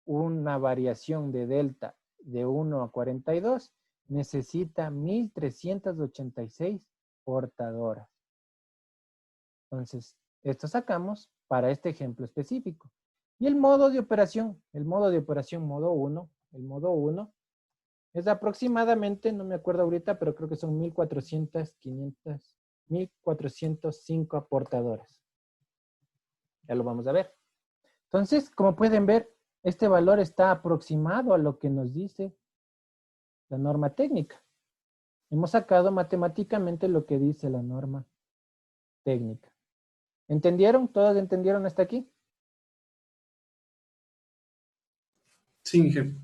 una variación de delta de 1 a 42? Necesita 1386 portadoras. Entonces, esto sacamos para este ejemplo específico. Y el modo de operación modo 1, el modo 1 es aproximadamente, no me acuerdo ahorita, pero creo que son 1405 portadoras. Ya lo vamos a ver. Entonces, como pueden ver, este valor está aproximado a lo que nos dice la norma técnica. Hemos sacado matemáticamente lo que dice la norma técnica. ¿Entendieron? ¿Todos entendieron hasta aquí? Sí, Inge.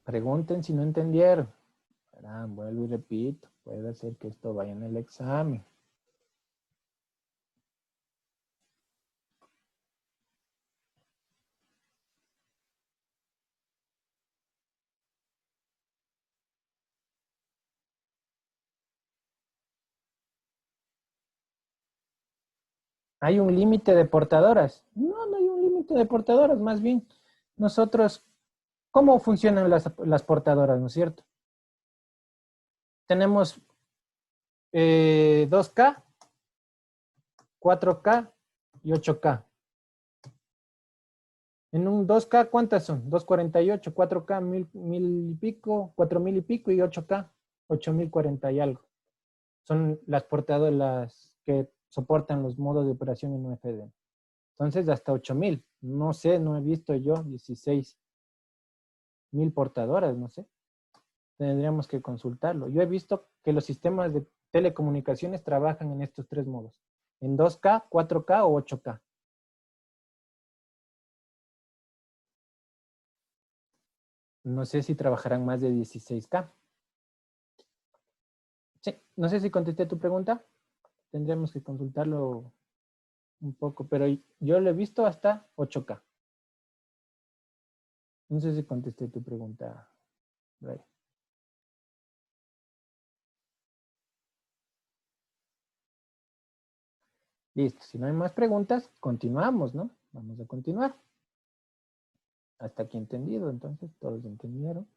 Pregunten si no entendieron. Vuelvo y repito, puede ser que esto vaya en el examen. ¿Hay un límite de portadoras? No, no hay un límite de portadoras. Más bien, nosotros ¿Cómo funcionan las portadoras, no es cierto? Tenemos 2K, 4K y 8K. En un 2K, ¿cuántas son? 248, 4K, 1000 y pico, 4000 y pico y 8K, 8040 y algo. Son las portadoras que soportan los modos de operación en UFD. Entonces, hasta 8000. No sé, no he visto yo 16,000 portadoras, no sé. Tendríamos que consultarlo. Yo he visto que los sistemas de telecomunicaciones trabajan en estos tres modos. En 2K, 4K o 8K. No sé si trabajarán más de 16K. Sí, no sé si contesté tu pregunta. Tendríamos que consultarlo un poco, pero yo lo he visto hasta 8K. No sé si contesté tu pregunta, Ray. Listo, si no hay más preguntas, continuamos, ¿no? Vamos a continuar. Hasta aquí entendido, entonces todos entendieron.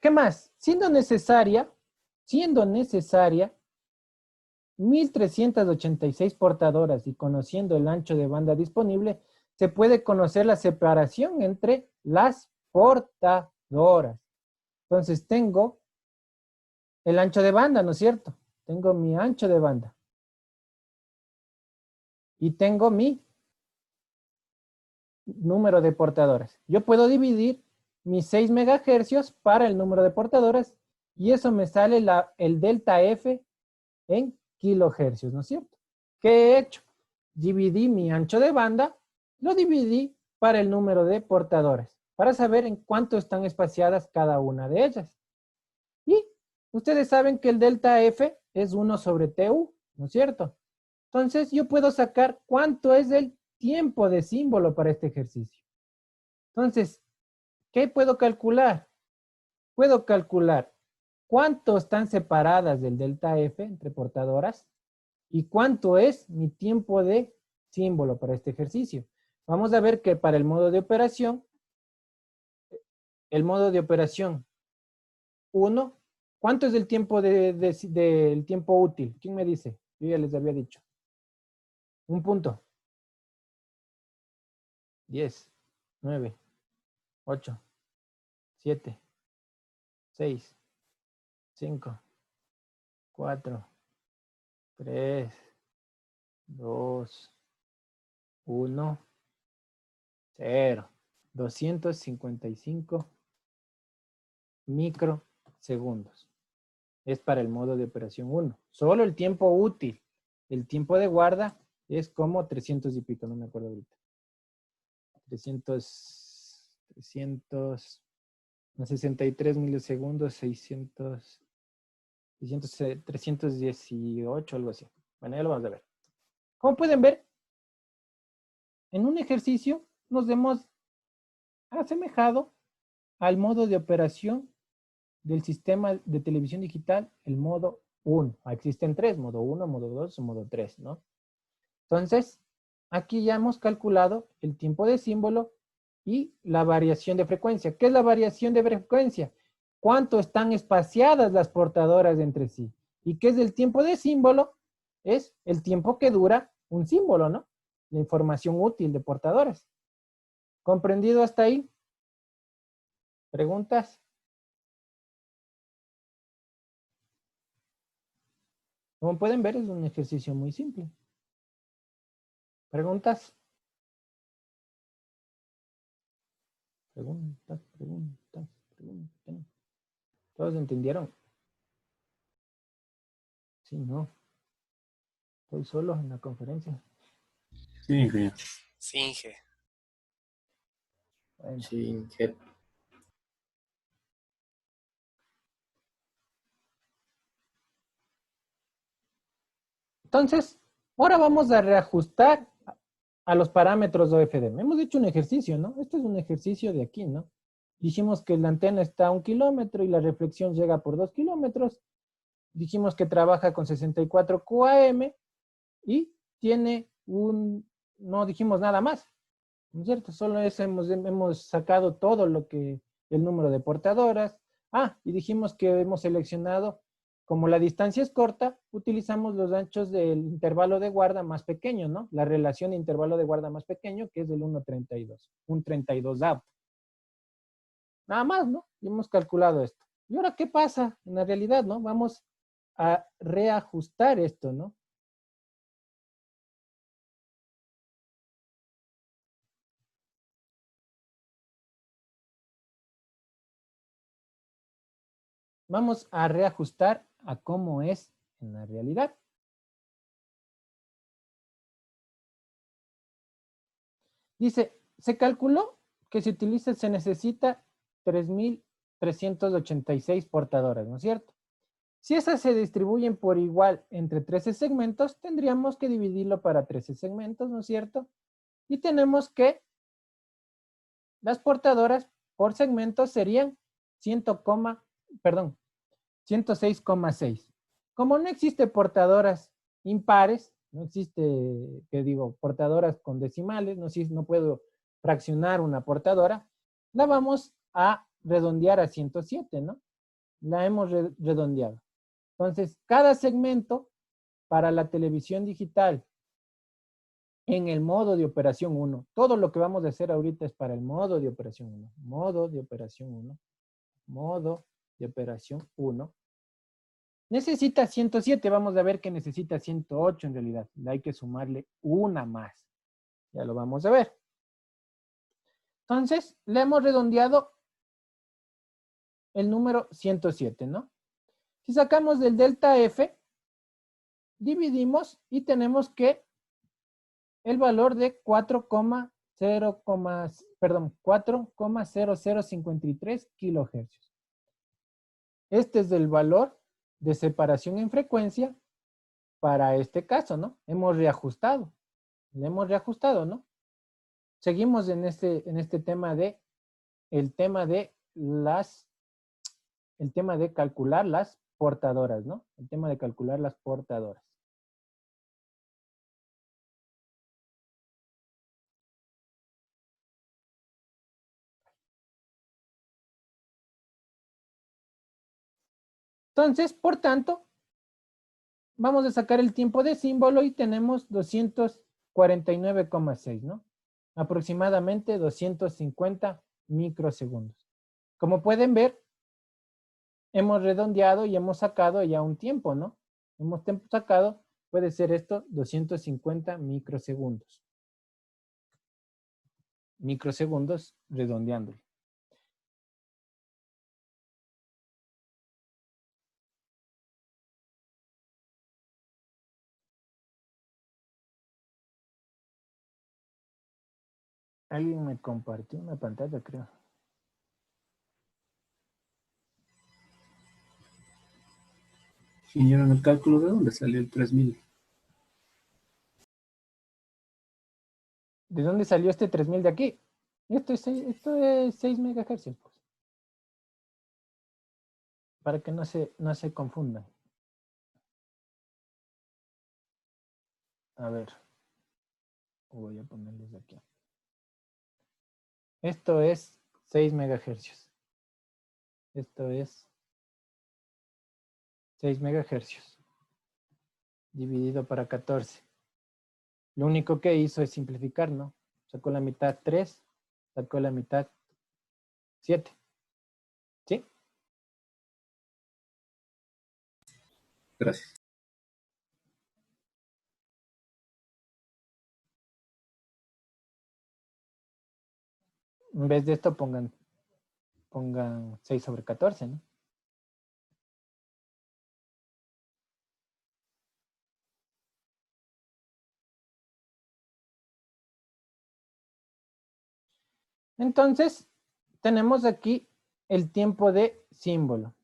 ¿Qué más? Siendo necesaria 1386 portadoras y conociendo el ancho de banda disponible, se puede conocer la separación entre las portadoras. Entonces tengo el ancho de banda, ¿no es cierto? Tengo mi ancho de banda. Y tengo mi número de portadoras. Yo puedo dividir mis 6 megahercios para el número de portadoras y eso me sale el delta F en kilohercios, ¿no es cierto? ¿Qué he hecho? Dividí mi ancho de banda, lo dividí para el número de portadoras, para saber en cuánto están espaciadas cada una de ellas. Y ustedes saben que el delta F es 1 sobre TU, ¿no es cierto? Entonces yo puedo sacar cuánto es el tiempo de símbolo para este ejercicio. Entonces, ¿qué puedo calcular? Puedo calcular cuánto están separadas del delta F entre portadoras y cuánto es mi tiempo de símbolo para este ejercicio. Vamos a ver que para el modo de operación 1, ¿cuánto es el tiempo del tiempo útil? ¿Quién me dice? Yo ya les había dicho. Un punto. 10, 9, 8, 7, 6, 5, 4, 3, 2, 1, 0. 255 microsegundos. Es para el modo de operación 1. Solo el tiempo útil. El tiempo de guarda es como 300 y pico, no me acuerdo ahorita. 63 milisegundos, 318, algo así. Bueno, ya lo vamos a ver. Como pueden ver, en un ejercicio nos hemos asemejado al modo de operación del sistema de televisión digital, el modo 1. Existen 3, modo 1, modo 2 o modo 3, ¿no? Entonces, aquí ya hemos calculado el tiempo de símbolo y la variación de frecuencia. ¿Qué es la variación de frecuencia? ¿Cuánto están espaciadas las portadoras entre sí? ¿Y qué es el tiempo de símbolo? Es el tiempo que dura un símbolo, ¿no? La información útil de portadoras. ¿Comprendido hasta ahí? ¿Preguntas? Como pueden ver, es un ejercicio muy simple. ¿Preguntas? Preguntas. ¿Todos entendieron? Sí, no. Estoy solo en la conferencia. Sí, ingeniero. Sí, Inge. Bueno. Sí, Inge. Entonces, ahora vamos a reajustar a los parámetros de OFDM. Hemos hecho un ejercicio, ¿no? Este es un ejercicio de aquí, ¿no? Dijimos que la antena está a 1 kilómetro y la reflexión llega por 2 kilómetros. Dijimos que trabaja con 64 QAM y tiene no dijimos nada más. ¿no es cierto? Solo eso hemos sacado todo lo que, el número de portadoras. Ah, y dijimos que hemos seleccionado, como la distancia es corta, utilizamos los anchos del intervalo de guarda más pequeño, ¿no? La relación de intervalo de guarda más pequeño, que es del 1,32, un 32avo. Nada más, ¿no? Y hemos calculado esto. ¿Y ahora qué pasa en la realidad, no? Vamos a reajustar esto, ¿no? Vamos a reajustar a cómo es en la realidad. Dice, se calculó que se necesita 3.386 portadoras, ¿no es cierto? Si esas se distribuyen por igual entre 13 segmentos, tendríamos que dividirlo para 13 segmentos, ¿no es cierto? Y tenemos que las portadoras por segmento serían 106,6. Como no existe portadoras impares, no existe, portadoras con decimales, no puedo fraccionar una portadora, la vamos a redondear a 107, ¿no? La hemos redondeado. Entonces, cada segmento para la televisión digital en el modo de operación 1, todo lo que vamos a hacer ahorita es para el modo de operación 1, modo de operación 1, modo de operación 1. Necesita 107, vamos a ver que necesita 108 en realidad. Hay que sumarle una más. Ya lo vamos a ver. Entonces, le hemos redondeado el número 107, ¿no? Si sacamos del delta F, dividimos y tenemos que el valor de 4,0053 kilohercios. Este es el valor de separación en frecuencia para este caso, ¿no? Hemos reajustado. Le hemos reajustado, ¿no? Seguimos en este tema de el tema de calcular las portadoras, ¿no? El tema de calcular las portadoras. Entonces, por tanto, vamos a sacar el tiempo de símbolo y tenemos 249,6, ¿no? Aproximadamente 250 microsegundos. Como pueden ver, hemos redondeado y hemos sacado ya un tiempo, ¿no? Hemos sacado, puede ser esto, 250 microsegundos. Microsegundos redondeándolo. Alguien me compartió una pantalla, creo. Ingeniero, en el cálculo, ¿de dónde salió el 3000? ¿De dónde salió este 3000 de aquí? Esto es 6 megahercios, pues. Para que no se confundan. A ver. Voy a ponerles aquí. Esto es 6 megahercios. Esto es 6 megahercios. Dividido para 14. Lo único que hizo es simplificar, ¿no? Sacó la mitad 3, sacó la mitad 7. ¿Sí? Gracias. En vez de esto pongan 6 sobre 14, ¿no? Entonces, tenemos aquí el tiempo de símbolo.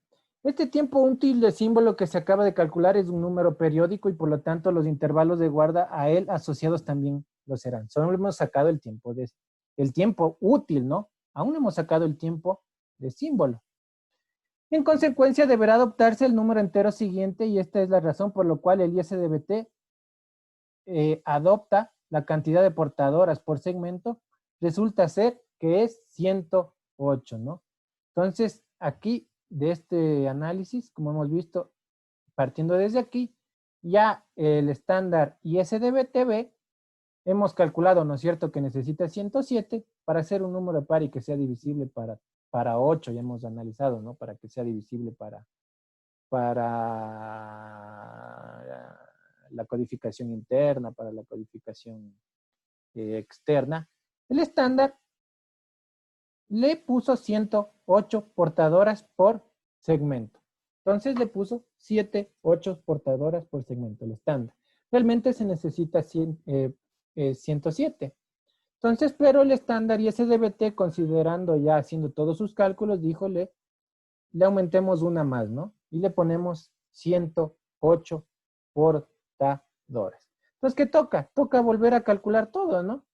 Este tiempo útil de símbolo que se acaba de calcular es un número periódico y por lo tanto los intervalos de guarda a él asociados también lo serán. Solo hemos sacado el tiempo útil, ¿no? Aún no hemos sacado el tiempo de símbolo. En consecuencia, deberá adoptarse el número entero siguiente y esta es la razón por la cual el ISDBT adopta la cantidad de portadoras por segmento resulta ser que es 108, ¿no? Entonces, aquí, de este análisis, como hemos visto, partiendo desde aquí, ya el estándar ISDB-TV hemos calculado, ¿no es cierto?, que necesita 107 para ser un número par y que sea divisible para 8, ya hemos analizado, ¿no? Para que sea divisible para la codificación interna, para la codificación externa. El estándar le puso 108 portadoras por segmento. Entonces le puso 8 portadoras por segmento, el estándar. Realmente se necesita 107. Entonces, pero el estándar ISDB-T, considerando ya haciendo todos sus cálculos, dijo le aumentemos una más, ¿no? Y le ponemos 108 portadoras. Entonces, ¿qué toca? Toca volver a calcular todo, ¿no?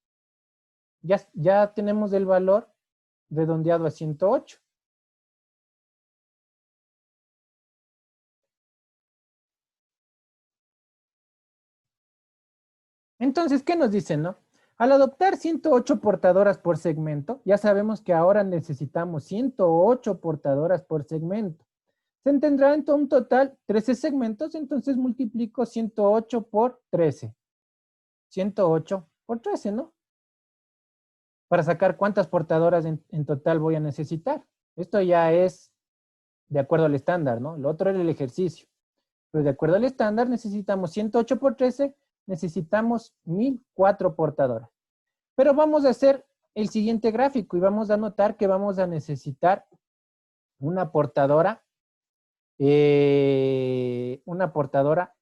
Ya tenemos el valor redondeado a 108. Entonces, ¿qué nos dicen, no? Al adoptar 108 portadoras por segmento, ya sabemos que ahora necesitamos 108 portadoras por segmento. Se tendrá en un total 13 segmentos, entonces multiplico 108 por 13. 108 por 13, ¿no? Para sacar cuántas portadoras en total voy a necesitar. Esto ya es de acuerdo al estándar, ¿no? Lo otro era el ejercicio. Pero de acuerdo al estándar necesitamos 108 por 13, necesitamos 1004 portadoras. Pero vamos a hacer el siguiente gráfico y vamos a notar que vamos a necesitar una portadora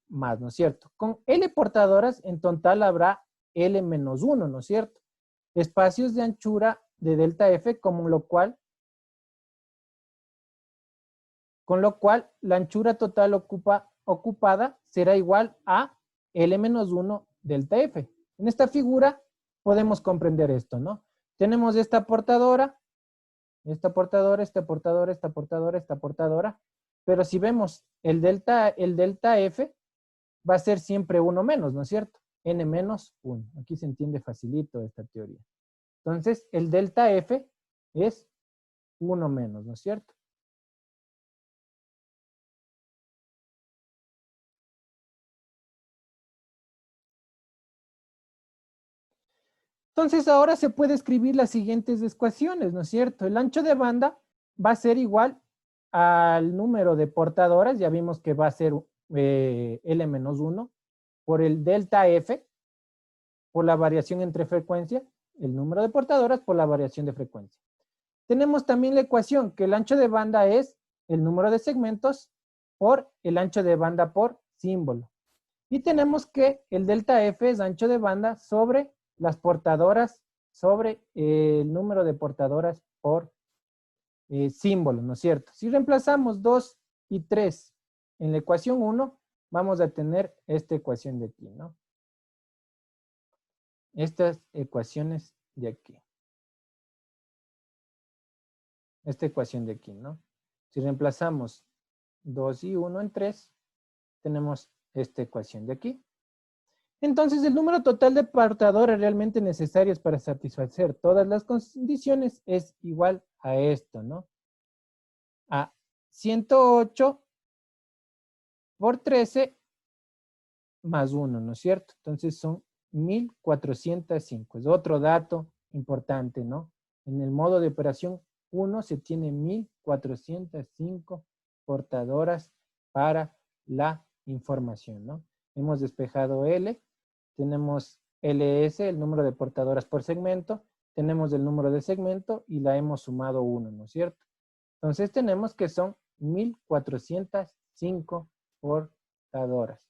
más, ¿no es cierto? Con L portadoras, en total habrá L-1, ¿no es cierto? Espacios de anchura de delta F, con lo cual la anchura total ocupada será igual a L-1 delta F. En esta figura podemos comprender esto, ¿no? Tenemos esta portadora, esta portadora, esta portadora, esta portadora, esta portadora, pero si vemos el delta F va a ser siempre 1 menos, ¿no es cierto? N menos 1. Aquí se entiende facilito esta teoría. Entonces, el delta F es 1 menos, ¿no es cierto? Entonces, ahora se puede escribir las siguientes ecuaciones, ¿no es cierto? El ancho de banda va a ser igual al número de portadoras, ya vimos que va a ser L-1 por el delta F, por la variación entre frecuencia, el número de portadoras por la variación de frecuencia. Tenemos también la ecuación que el ancho de banda es el número de segmentos por el ancho de banda por símbolo. Y tenemos que el delta F es ancho de banda sobre las portadoras, sobre el número de portadoras por símbolo, ¿no es cierto? Si reemplazamos 2 y 3 en la ecuación 1, vamos a tener esta ecuación de aquí, ¿no? Estas ecuaciones de aquí. Esta ecuación de aquí, ¿no? Si reemplazamos 2 y 1 en 3, tenemos esta ecuación de aquí. Entonces, el número total de portadoras realmente necesarias para satisfacer todas las condiciones es igual a esto, ¿no? A 108 por 13 más 1, ¿no es cierto? Entonces, son 1405. Es otro dato importante, ¿no? En el modo de operación 1 se tiene 1405 portadoras para la información, ¿no? Hemos despejado L, tenemos LS, el número de portadoras por segmento, tenemos el número de segmento y la hemos sumado 1, ¿no es cierto? Entonces tenemos que son 1405 portadoras.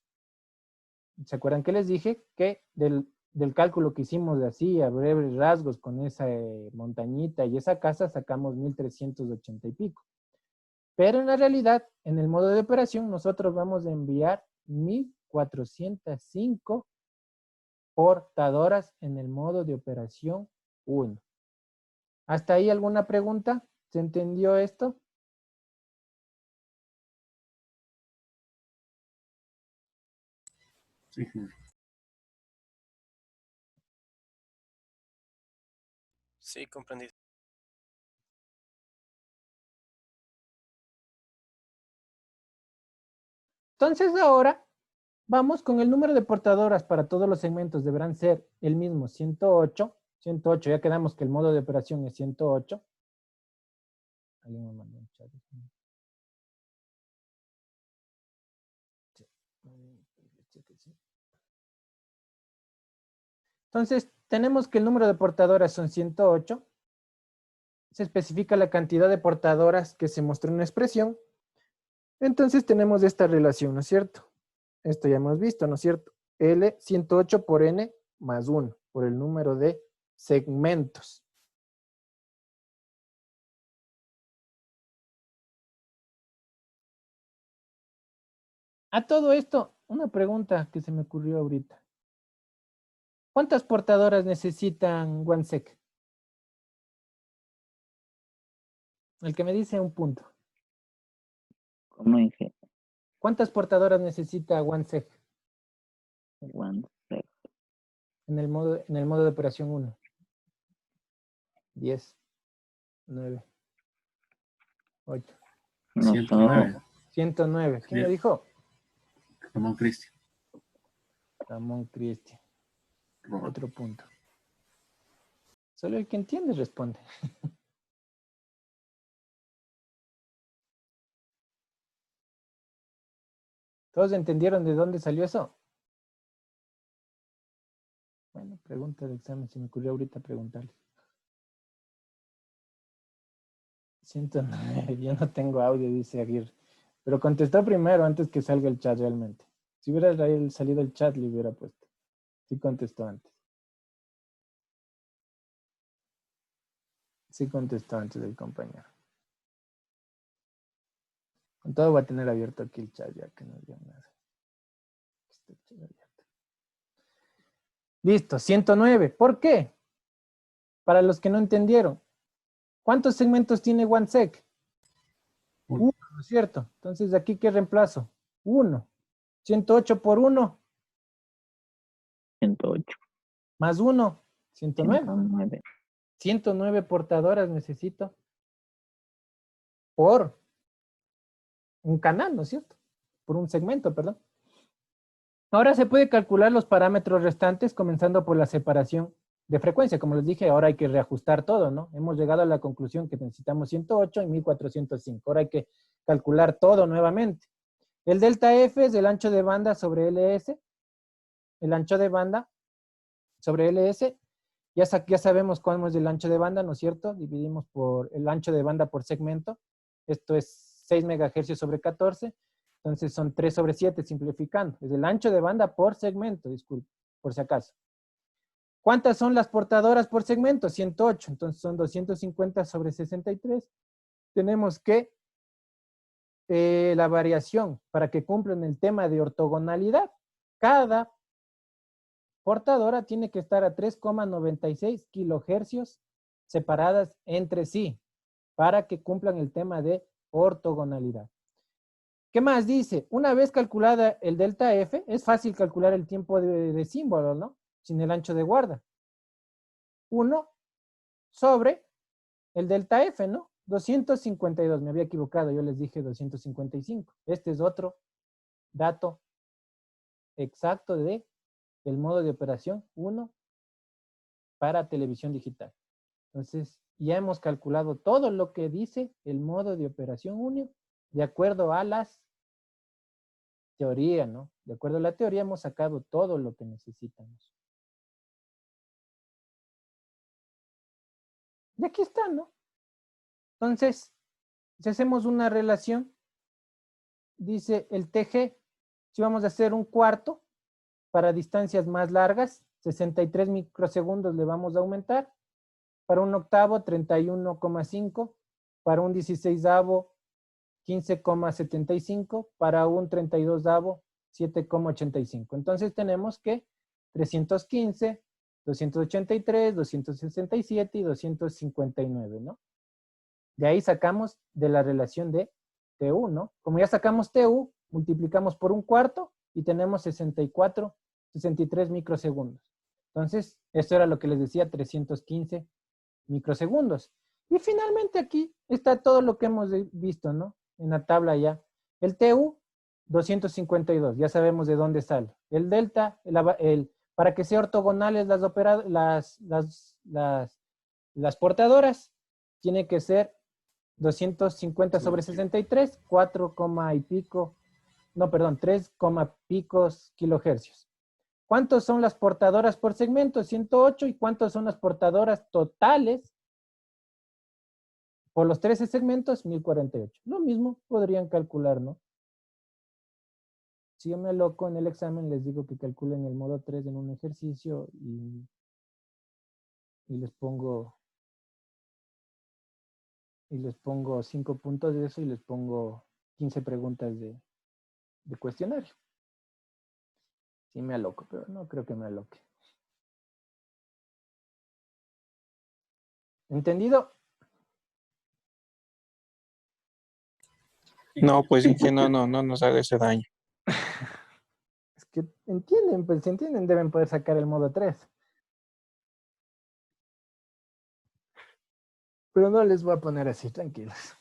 ¿Se acuerdan que les dije que del cálculo que hicimos de así a breves rasgos con esa montañita y esa casa sacamos 1380 y pico? Pero en la realidad, en el modo de operación, nosotros vamos a enviar 1405 portadoras en el modo de operación 1. ¿Hasta ahí alguna pregunta? ¿Se entendió esto? Sí. Sí, comprendido. Entonces ahora vamos con el número de portadoras para todos los segmentos. Deberán ser el mismo, 108. 108, ya quedamos que el modo de operación es 108. Alguien me mandó un chat. Entonces, tenemos que el número de portadoras son 108. Se especifica la cantidad de portadoras que se mostró en una expresión. Entonces tenemos esta relación, ¿no es cierto? Esto ya hemos visto, ¿no es cierto? L 108 por N más 1, por el número de segmentos. A todo esto, una pregunta que se me ocurrió ahorita. ¿Cuántas portadoras necesitan OneSec? El que me dice un punto. ¿Cómo dije? ¿Cuántas portadoras necesita OneSec? OneSec. En el modo de operación 1. 10, 9, 8. 109. 109. ¿Quién lo dijo? Ramón Cristian. Ramón Cristian. Otro punto. Solo el que entiende responde. ¿Todos entendieron de dónde salió eso? Bueno, pregunta de examen. Se me ocurrió ahorita preguntarle. 109. Yo no tengo audio, dice Aguirre. Pero contestó primero antes que salga el chat realmente. Si hubiera salido el chat, le hubiera puesto. Sí contestó antes. Sí contestó antes del compañero. Con todo voy a tener abierto aquí el chat ya que no dio nada. Este chat abierto. Listo, 109. ¿Por qué? Para los que no entendieron. ¿Cuántos segmentos tiene OneSec? 1, ¿no es cierto? Entonces, ¿aquí qué reemplazo? 1. 108 por 1. 108. Más 1. 109. 109. 109 portadoras necesito por un canal, ¿no es cierto? Por un segmento, perdón. Ahora se puede calcular los parámetros restantes comenzando por la separación de frecuencia. Como les dije, ahora hay que reajustar todo, ¿no? Hemos llegado a la conclusión que necesitamos 108 y 1405. Ahora hay que calcular todo nuevamente. El delta F es el ancho de banda sobre LS. El ancho de banda sobre LS. Ya sabemos cuál es el ancho de banda, ¿no es cierto? Dividimos por el ancho de banda por segmento. Esto es 6 MHz sobre 14. Entonces son 3 sobre 7 simplificando. Es el ancho de banda por segmento, disculpe, por si acaso. ¿Cuántas son las portadoras por segmento? 108. Entonces son 250 sobre 63. Tenemos que la variación para que cumplan el tema de ortogonalidad. Cada portadora tiene que estar a 3,96 kilohercios separadas entre sí para que cumplan el tema de ortogonalidad. ¿Qué más dice? Una vez calculada el delta F, es fácil calcular el tiempo de símbolo, ¿no? Sin el ancho de guarda. 1 sobre el delta F, ¿no? 252, me había equivocado, yo les dije 255. Este es otro dato exacto de el modo de operación 1 para televisión digital. Entonces, ya hemos calculado todo lo que dice el modo de operación 1 de acuerdo a las teorías, ¿no? De acuerdo a la teoría hemos sacado todo lo que necesitamos. Y aquí está, ¿no? Entonces, si hacemos una relación, dice el TG, si vamos a hacer un cuarto para distancias más largas, 63 microsegundos le vamos a aumentar. Para un octavo, 31,5. Para un 16avo, 15,75. Para un 32avo, 7,85. Entonces tenemos que 315, 283, 267 y 259, ¿no? De ahí sacamos de la relación de TU, ¿no? Como ya sacamos TU, multiplicamos por un cuarto y tenemos 63 microsegundos. Entonces, esto era lo que les decía, 315 microsegundos. Y finalmente aquí está todo lo que hemos visto, ¿no? En la tabla ya. El TU, 252, ya sabemos de dónde sale. El delta, para que sean ortogonales las portadoras, tiene que ser 250 sobre 63, 4, y pico, no, perdón, 3, picos kilohercios. ¿Cuántos son las portadoras por segmento? 108. ¿Y cuántos son las portadoras totales por los 13 segmentos? 1048. Lo mismo podrían calcular, ¿no? Si yo me aloco en el examen, les digo que calculen el modo 3 en un ejercicio y les pongo 5 puntos de eso y les pongo 15 preguntas de cuestionario. Sí me aloco, pero no creo que me aloque. ¿Entendido? No, pues Inge, no nos haga ese daño. Es que entienden, pues si entienden deben poder sacar el modo 3. Pero no les voy a poner así, tranquilos.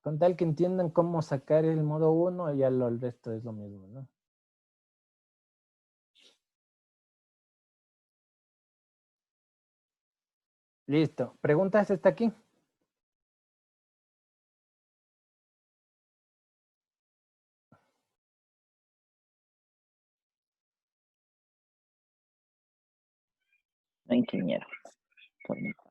Con tal que entiendan cómo sacar el modo 1, ya el resto es lo mismo, ¿no? Listo. ¿Preguntas hasta aquí? No, ingeniero. Por mi parte.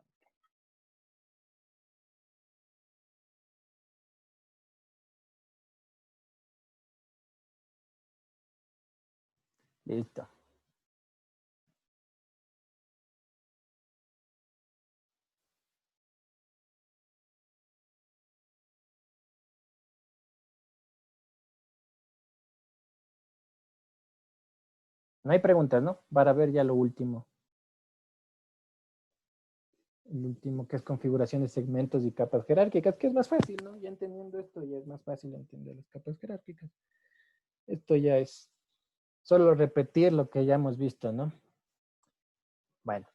Listo. No hay preguntas, ¿no? Para ver ya lo último. El último que es configuración de segmentos y capas jerárquicas, que es más fácil, ¿no? Ya entendiendo esto, ya es más fácil entender las capas jerárquicas. Esto ya es solo repetir lo que ya hemos visto, ¿no? Bueno.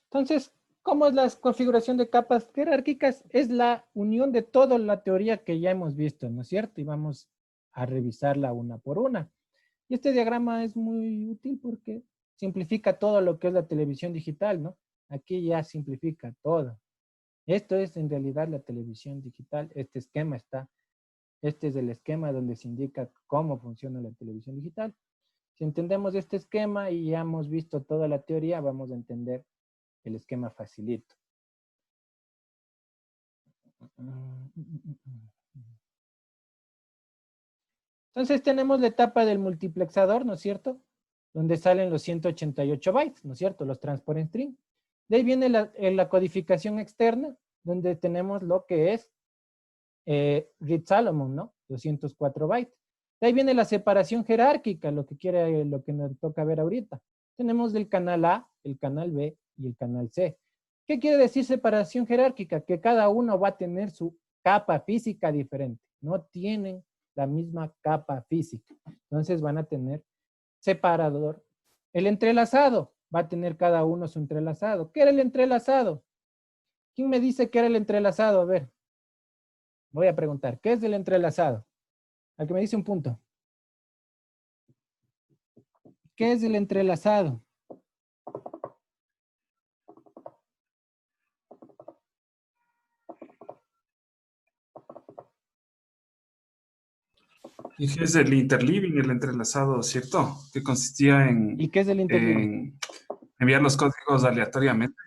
Entonces, ¿cómo es la configuración de capas jerárquicas? Es la unión de toda la teoría que ya hemos visto, ¿no es cierto? Y vamos a revisarla una por una. Y este diagrama es muy útil porque simplifica todo lo que es la televisión digital, ¿no? Aquí ya simplifica todo. Esto es en realidad la televisión digital. Este es el esquema donde se indica cómo funciona la televisión digital. Si entendemos este esquema y ya hemos visto toda la teoría, vamos a entender el esquema facilito. Entonces tenemos la etapa del multiplexador, ¿no es cierto? Donde salen los 188 bytes, ¿no es cierto? Los transport string. De ahí viene la codificación externa, donde tenemos lo que es Reed-Solomon, ¿no? 204 bytes. De ahí viene la separación jerárquica, lo que nos toca ver ahorita. Tenemos el canal A, el canal B y el canal C. ¿Qué quiere decir separación jerárquica? Que cada uno va a tener su capa física diferente. No tienen la misma capa física. Entonces van a tener separador. El entrelazado va a tener cada uno su entrelazado. ¿Qué era el entrelazado? ¿Quién me dice qué era el entrelazado? A ver. Voy a preguntar, ¿qué es el entrelazado? Al que me dice un punto. ¿Qué es el entrelazado? Y es el interleaving, el entrelazado, ¿cierto? Que consistía en... ¿Y qué es el interleaving? En enviar los códigos aleatoriamente.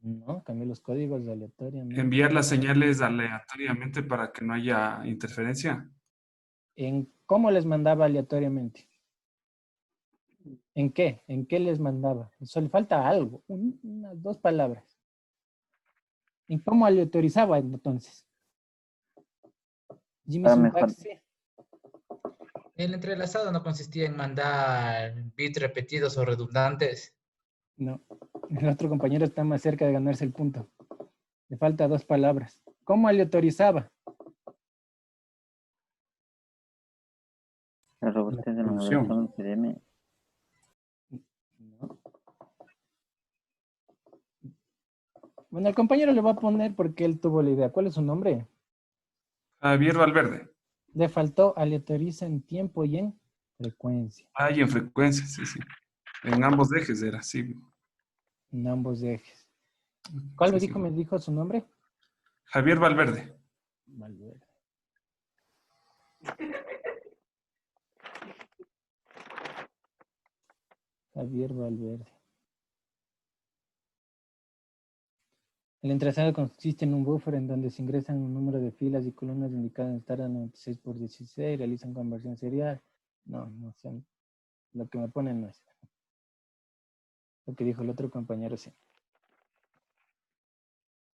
No, cambié los códigos aleatoriamente. Enviar las señales aleatoriamente para que no haya interferencia. ¿En cómo les mandaba aleatoriamente? ¿En qué? ¿En qué les mandaba? Solo falta algo, unas 2 palabras. ¿En cómo aleatorizaba entonces? Jimmy Para mejor. Syntax, sí. El entrelazado no consistía en mandar bits repetidos o redundantes. No, el otro compañero está más cerca de ganarse el punto. Le falta 2 palabras. ¿Cómo aleatorizaba? La robustez de la modulación CDM. No. Bueno, el compañero le va a poner porque él tuvo la idea. ¿Cuál es su nombre? Javier Valverde. Le faltó aleatoriza en tiempo y en frecuencia. Ah, y en frecuencia, sí, sí. En ambos ejes era, sí. En ambos ejes. ¿Cuál Sí, me dijo su nombre? Javier Valverde. Valverde. Javier Valverde. El entrelazado consiste en un buffer en donde se ingresan un número de filas y columnas indicadas en estándar 96 por 16, realizan conversión serial. No sé. Lo que me ponen no es. Lo que dijo el otro compañero, sí.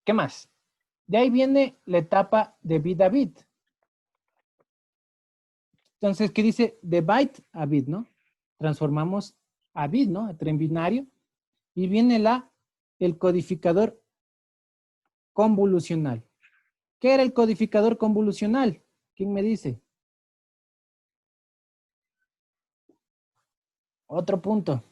¿Qué más? De ahí viene la etapa de bit a bit. Entonces, ¿qué dice? De byte a bit, ¿no? Transformamos a bit, ¿no? A tren binario. Y viene el codificador convolucional. ¿Qué era el codificador convolucional? ¿Quién me dice? Otro punto.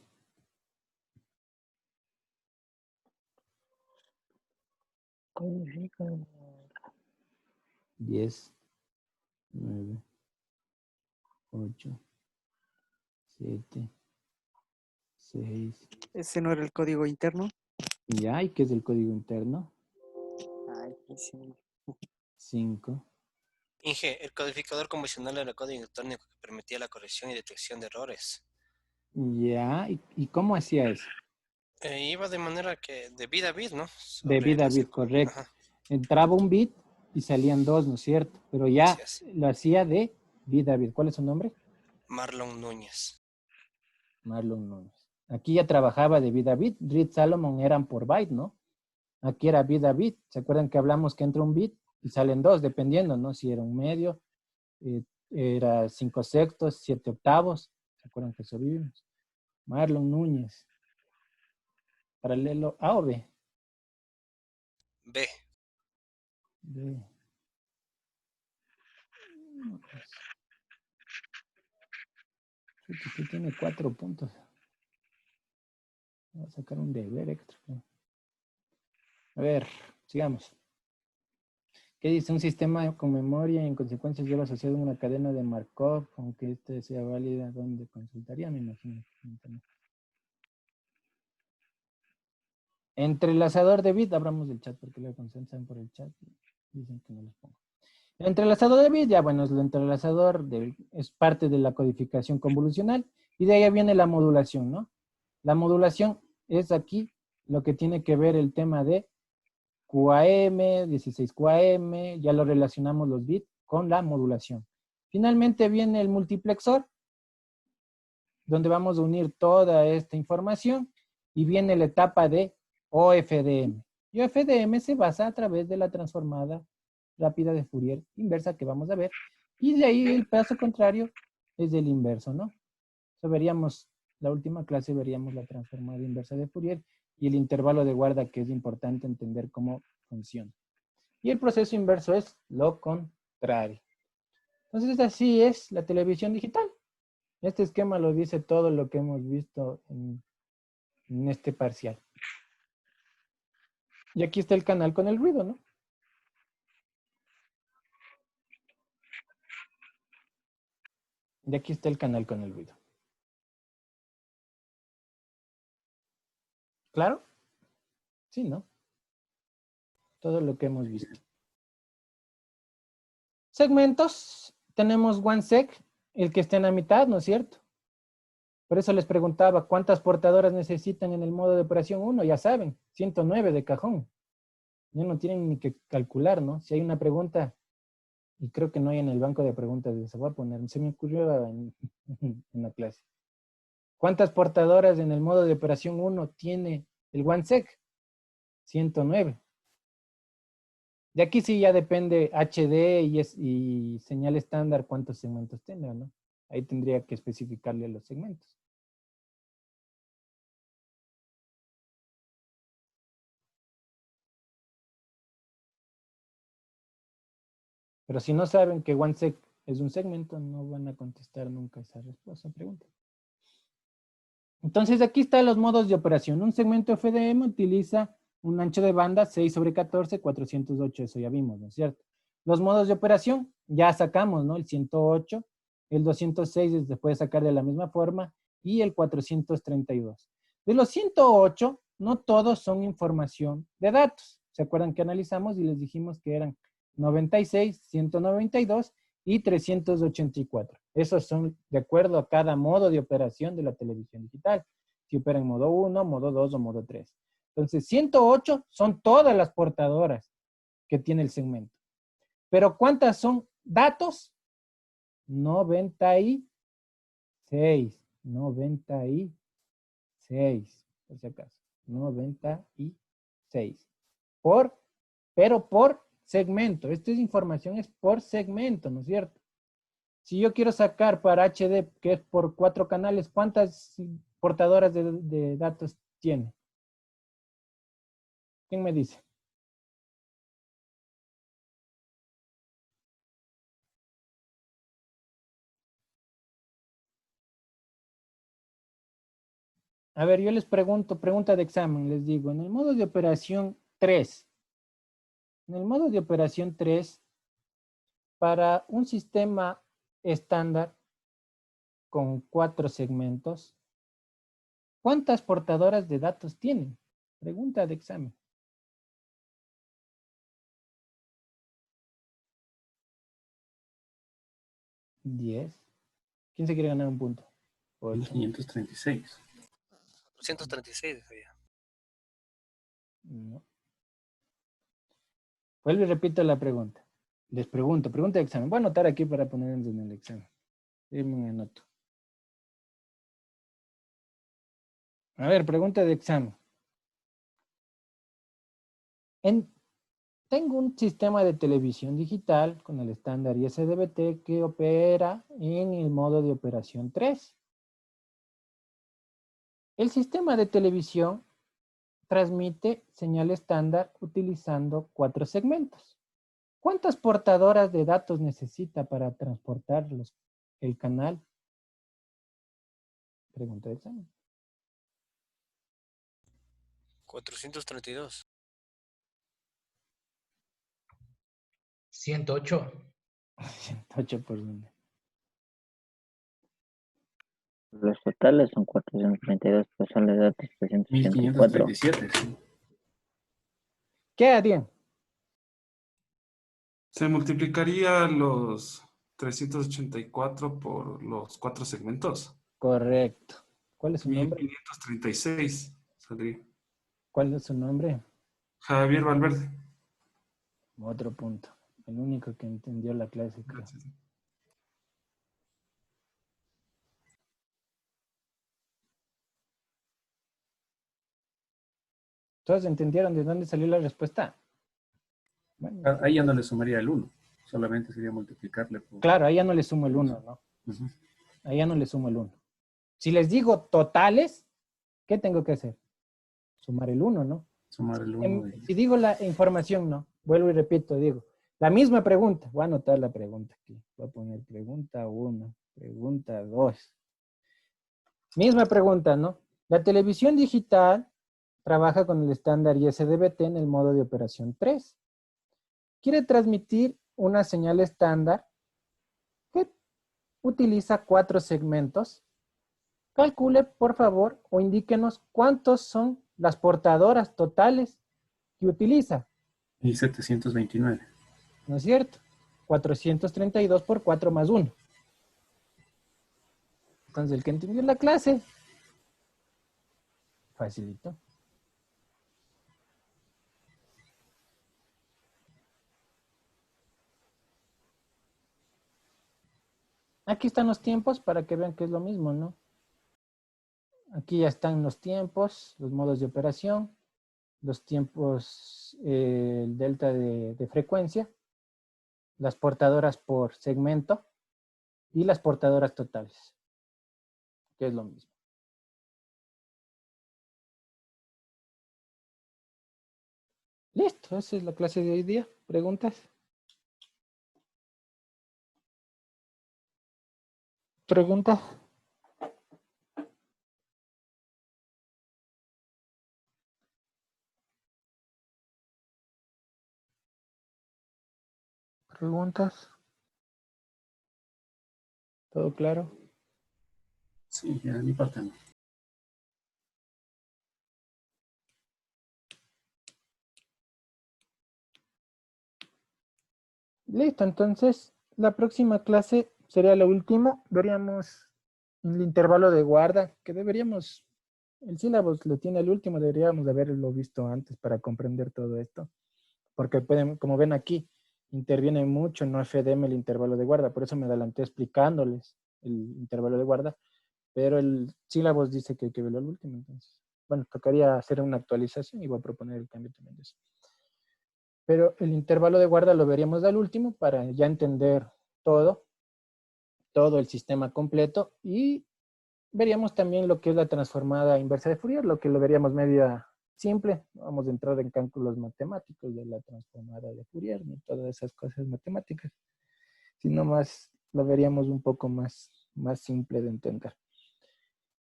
10, 9, 8, 7, 6. ¿Ese no era el código interno? Ya, ¿y qué es el código interno? Ay, sí. 5. Inge, el codificador convencional era el código electrónico que permitía la corrección y detección de errores. Ya, ¿y cómo hacía eso? Iba de manera que de bit a bit, ¿no? De bit a bit, correcto. Ajá. Entraba un bit y salían 2, ¿no es cierto? Pero ya lo hacía de bit a bit. ¿Cuál es su nombre? Marlon Núñez. Marlon Núñez. Aquí ya trabajaba de bit a bit. Reed Salomon eran por byte, ¿no? Aquí era bit a bit. ¿Se acuerdan que hablamos que entra un bit y salen 2, dependiendo, ¿no? Si era un medio, era 5 sextos, 7 octavos. ¿Se acuerdan que eso vimos? Marlon Núñez. Paralelo A o B. B. B. Usted tiene 4 puntos. Voy a sacar un deber extra. A ver, sigamos. ¿Qué dice? Un sistema con memoria y en consecuencia lleva asociado una cadena de Markov, aunque esta sea válida, ¿dónde consultaría? Me imagino. Entrelazador de bit, abramos el chat porque le concentran por el chat. Dicen que no los pongo. El entrelazador de bit, ya bueno, es el entrelazador, es parte de la codificación convolucional y de ahí viene la modulación, ¿no? La modulación es aquí lo que tiene que ver el tema de QAM, 16 QAM, ya lo relacionamos los bits con la modulación. Finalmente viene el multiplexor, donde vamos a unir toda esta información y viene la etapa de OFDM. Y OFDM se basa a través de la transformada rápida de Fourier inversa que vamos a ver. Y de ahí el paso contrario es el inverso, ¿no? Eso veríamos, la última clase veríamos la transformada inversa de Fourier y el intervalo de guarda, que es importante entender cómo funciona. Y el proceso inverso es lo contrario. Entonces así es la televisión digital. Este esquema lo dice todo lo que hemos visto en este parcial. Y aquí está el canal con el ruido, ¿no? Y aquí está el canal con el ruido. ¿Claro? Sí, ¿no? Todo lo que hemos visto. Segmentos. Tenemos OneSeg, el que está en la mitad, ¿no es cierto? Por eso les preguntaba, ¿cuántas portadoras necesitan en el modo de operación 1? Ya saben, 109 de cajón. Ya no tienen ni que calcular, ¿no? Si hay una pregunta, y creo que no hay en el banco de preguntas, se va a poner, se me ocurrió en la clase. ¿Cuántas portadoras en el modo de operación 1 tiene el OneSeg? 109. De aquí sí ya depende HD y señal estándar cuántos segmentos tenga, ¿no? Ahí tendría que especificarle los segmentos. Pero si no saben que OneSeg es un segmento, no van a contestar nunca esa respuesta, pregunta. Entonces aquí están los modos de operación. Un segmento FDM utiliza un ancho de banda 6/14, 408, eso ya vimos, ¿no es cierto? Los modos de operación, ya sacamos, ¿no? El 108, el 206 se puede sacar de la misma forma y el 432. De los 108, no todos son información de datos. ¿Se acuerdan que analizamos y les dijimos que eran 96, 192 y 384? Esos son de acuerdo a cada modo de operación de la televisión digital. Si opera en modo 1, modo 2 o modo 3. Entonces, 108 son todas las portadoras que tiene el segmento. Pero ¿cuántas son datos? 96. 96. Por si acaso. 96. Pero por segmento. Esta información es por segmento, ¿no es cierto? Si yo quiero sacar para HD, que es por 4 canales, ¿cuántas portadoras de datos tiene? ¿Quién me dice? A ver, yo les pregunto, pregunta de examen, les digo, en el modo de operación 3, para un sistema estándar con 4 segmentos, ¿cuántas portadoras de datos tienen? Pregunta de examen. 10. ¿Quién se quiere ganar un punto? 536. 436 había. No. Vuelvo y repito la pregunta. Les pregunto, pregunta de examen. Voy a anotar aquí para ponerlos en el examen. Me anoto. A ver, pregunta de examen. Tengo un sistema de televisión digital con el estándar ISDBT que opera en el modo de operación 3. El sistema de televisión transmite señal estándar utilizando 4 segmentos. ¿Cuántas portadoras de datos necesita para transportar el canal? Pregunta de examen. 432. 108. 108 por dónde. Los totales son 432, total de datos 384. 1537, sí. ¿Qué harían? Se multiplicaría los 384 por los 4 segmentos. Correcto. ¿Cuál es su nombre? 1536 saldría. ¿Cuál es su nombre? Javier Valverde. Otro punto. El único que entendió la clase. Gracias. ¿Todos entendieron de dónde salió la respuesta? Bueno, Ahí ya no le sumaría el 1. Solamente sería multiplicarle por... claro, ahí ya no le sumo el 1, ¿no? Ahí ya no le sumo el 1. Si les digo totales, ¿qué tengo que hacer? Sumar el 1, ¿no? Sumar el 1. Si digo la información, no. Vuelvo y repito, digo. La misma pregunta. Voy a anotar la pregunta aquí. Voy a poner pregunta 1, pregunta 2. Misma pregunta, ¿no? La televisión digital trabaja con el estándar ISDBT en el modo de operación 3. Quiere transmitir una señal estándar que utiliza 4 segmentos. Calcule, por favor, o indíquenos cuántos son las portadoras totales que utiliza. 1729. ¿No es cierto? 432 por 4 más 1. Entonces, el que entendió la clase, facilito. Aquí están los tiempos para que vean que es lo mismo, ¿no? Aquí ya están los tiempos, los modos de operación, los tiempos, el delta de frecuencia, las portadoras por segmento, y las portadoras totales, que es lo mismo. Listo, esa es la clase de hoy día. ¿Preguntas? ¿Preguntas? ¿Preguntas? ¿Todo claro? Sí, ya, mi parte no. Listo, entonces la próxima clase sería la última. Veríamos el intervalo de guarda, que deberíamos, el sílabus lo tiene el último, deberíamos de haberlo visto antes para comprender todo esto. Porque pueden, como ven aquí, interviene mucho en no FDM el intervalo de guarda, por eso me adelanté explicándoles el intervalo de guarda, pero el sílabus dice que hay que verlo al último, entonces, bueno, tocaría hacer una actualización y voy a proponer el cambio también de eso. Pero el intervalo de guarda lo veríamos al último para ya entender todo el sistema completo y veríamos también lo que es la transformada inversa de Fourier, lo que lo veríamos media simple. Vamos a entrar en cálculos matemáticos de la transformada de Fourier, ni todas esas cosas matemáticas, sino más lo veríamos un poco más simple de entender.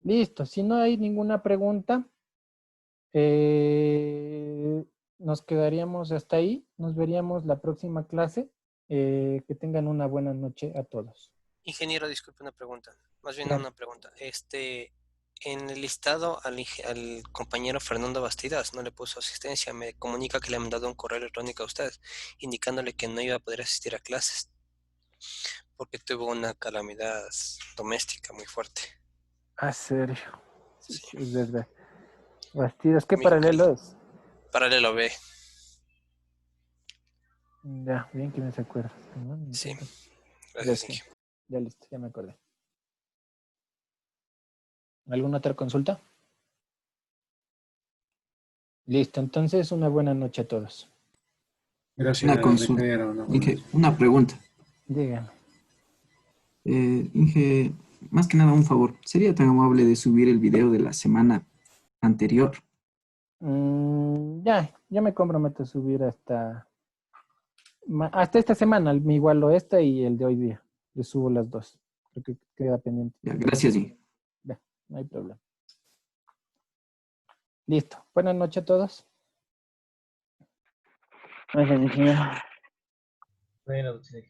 Listo, si no hay ninguna pregunta, nos quedaríamos hasta ahí. Nos veríamos la próxima clase. Que tengan una buena noche a todos. Ingeniero, disculpe una pregunta. Más bien Claro. una pregunta. En el listado al compañero Fernando Bastidas no le puso asistencia. Me comunica que le han mandado un correo electrónico a usted indicándole que no iba a poder asistir a clases porque tuvo una calamidad doméstica muy fuerte. Ah, serio. Sí, Sí. sí, es verdad. Bastidas, ¿qué Me dijo que paralelo es? Paralelo B. Ya, bien que me se acuerda. Sí. Ya, Gracias, sí. Inge. Ya listo, ya me acordé. ¿Alguna otra consulta? Listo, entonces una buena noche a todos. Gracias, Una consulta. ingeniero. Inge, una pregunta. Dígame. Inge, más que nada un favor. ¿Sería tan amable de subir el video de la semana anterior? Ya me comprometo a subir hasta esta semana, me igualo esta y el de hoy día. Le subo las dos. Creo que queda pendiente. Ya, gracias, Inge. Ya, no hay problema. Listo. Buenas noches a todos. Gracias, ingeniero. Buenas noches.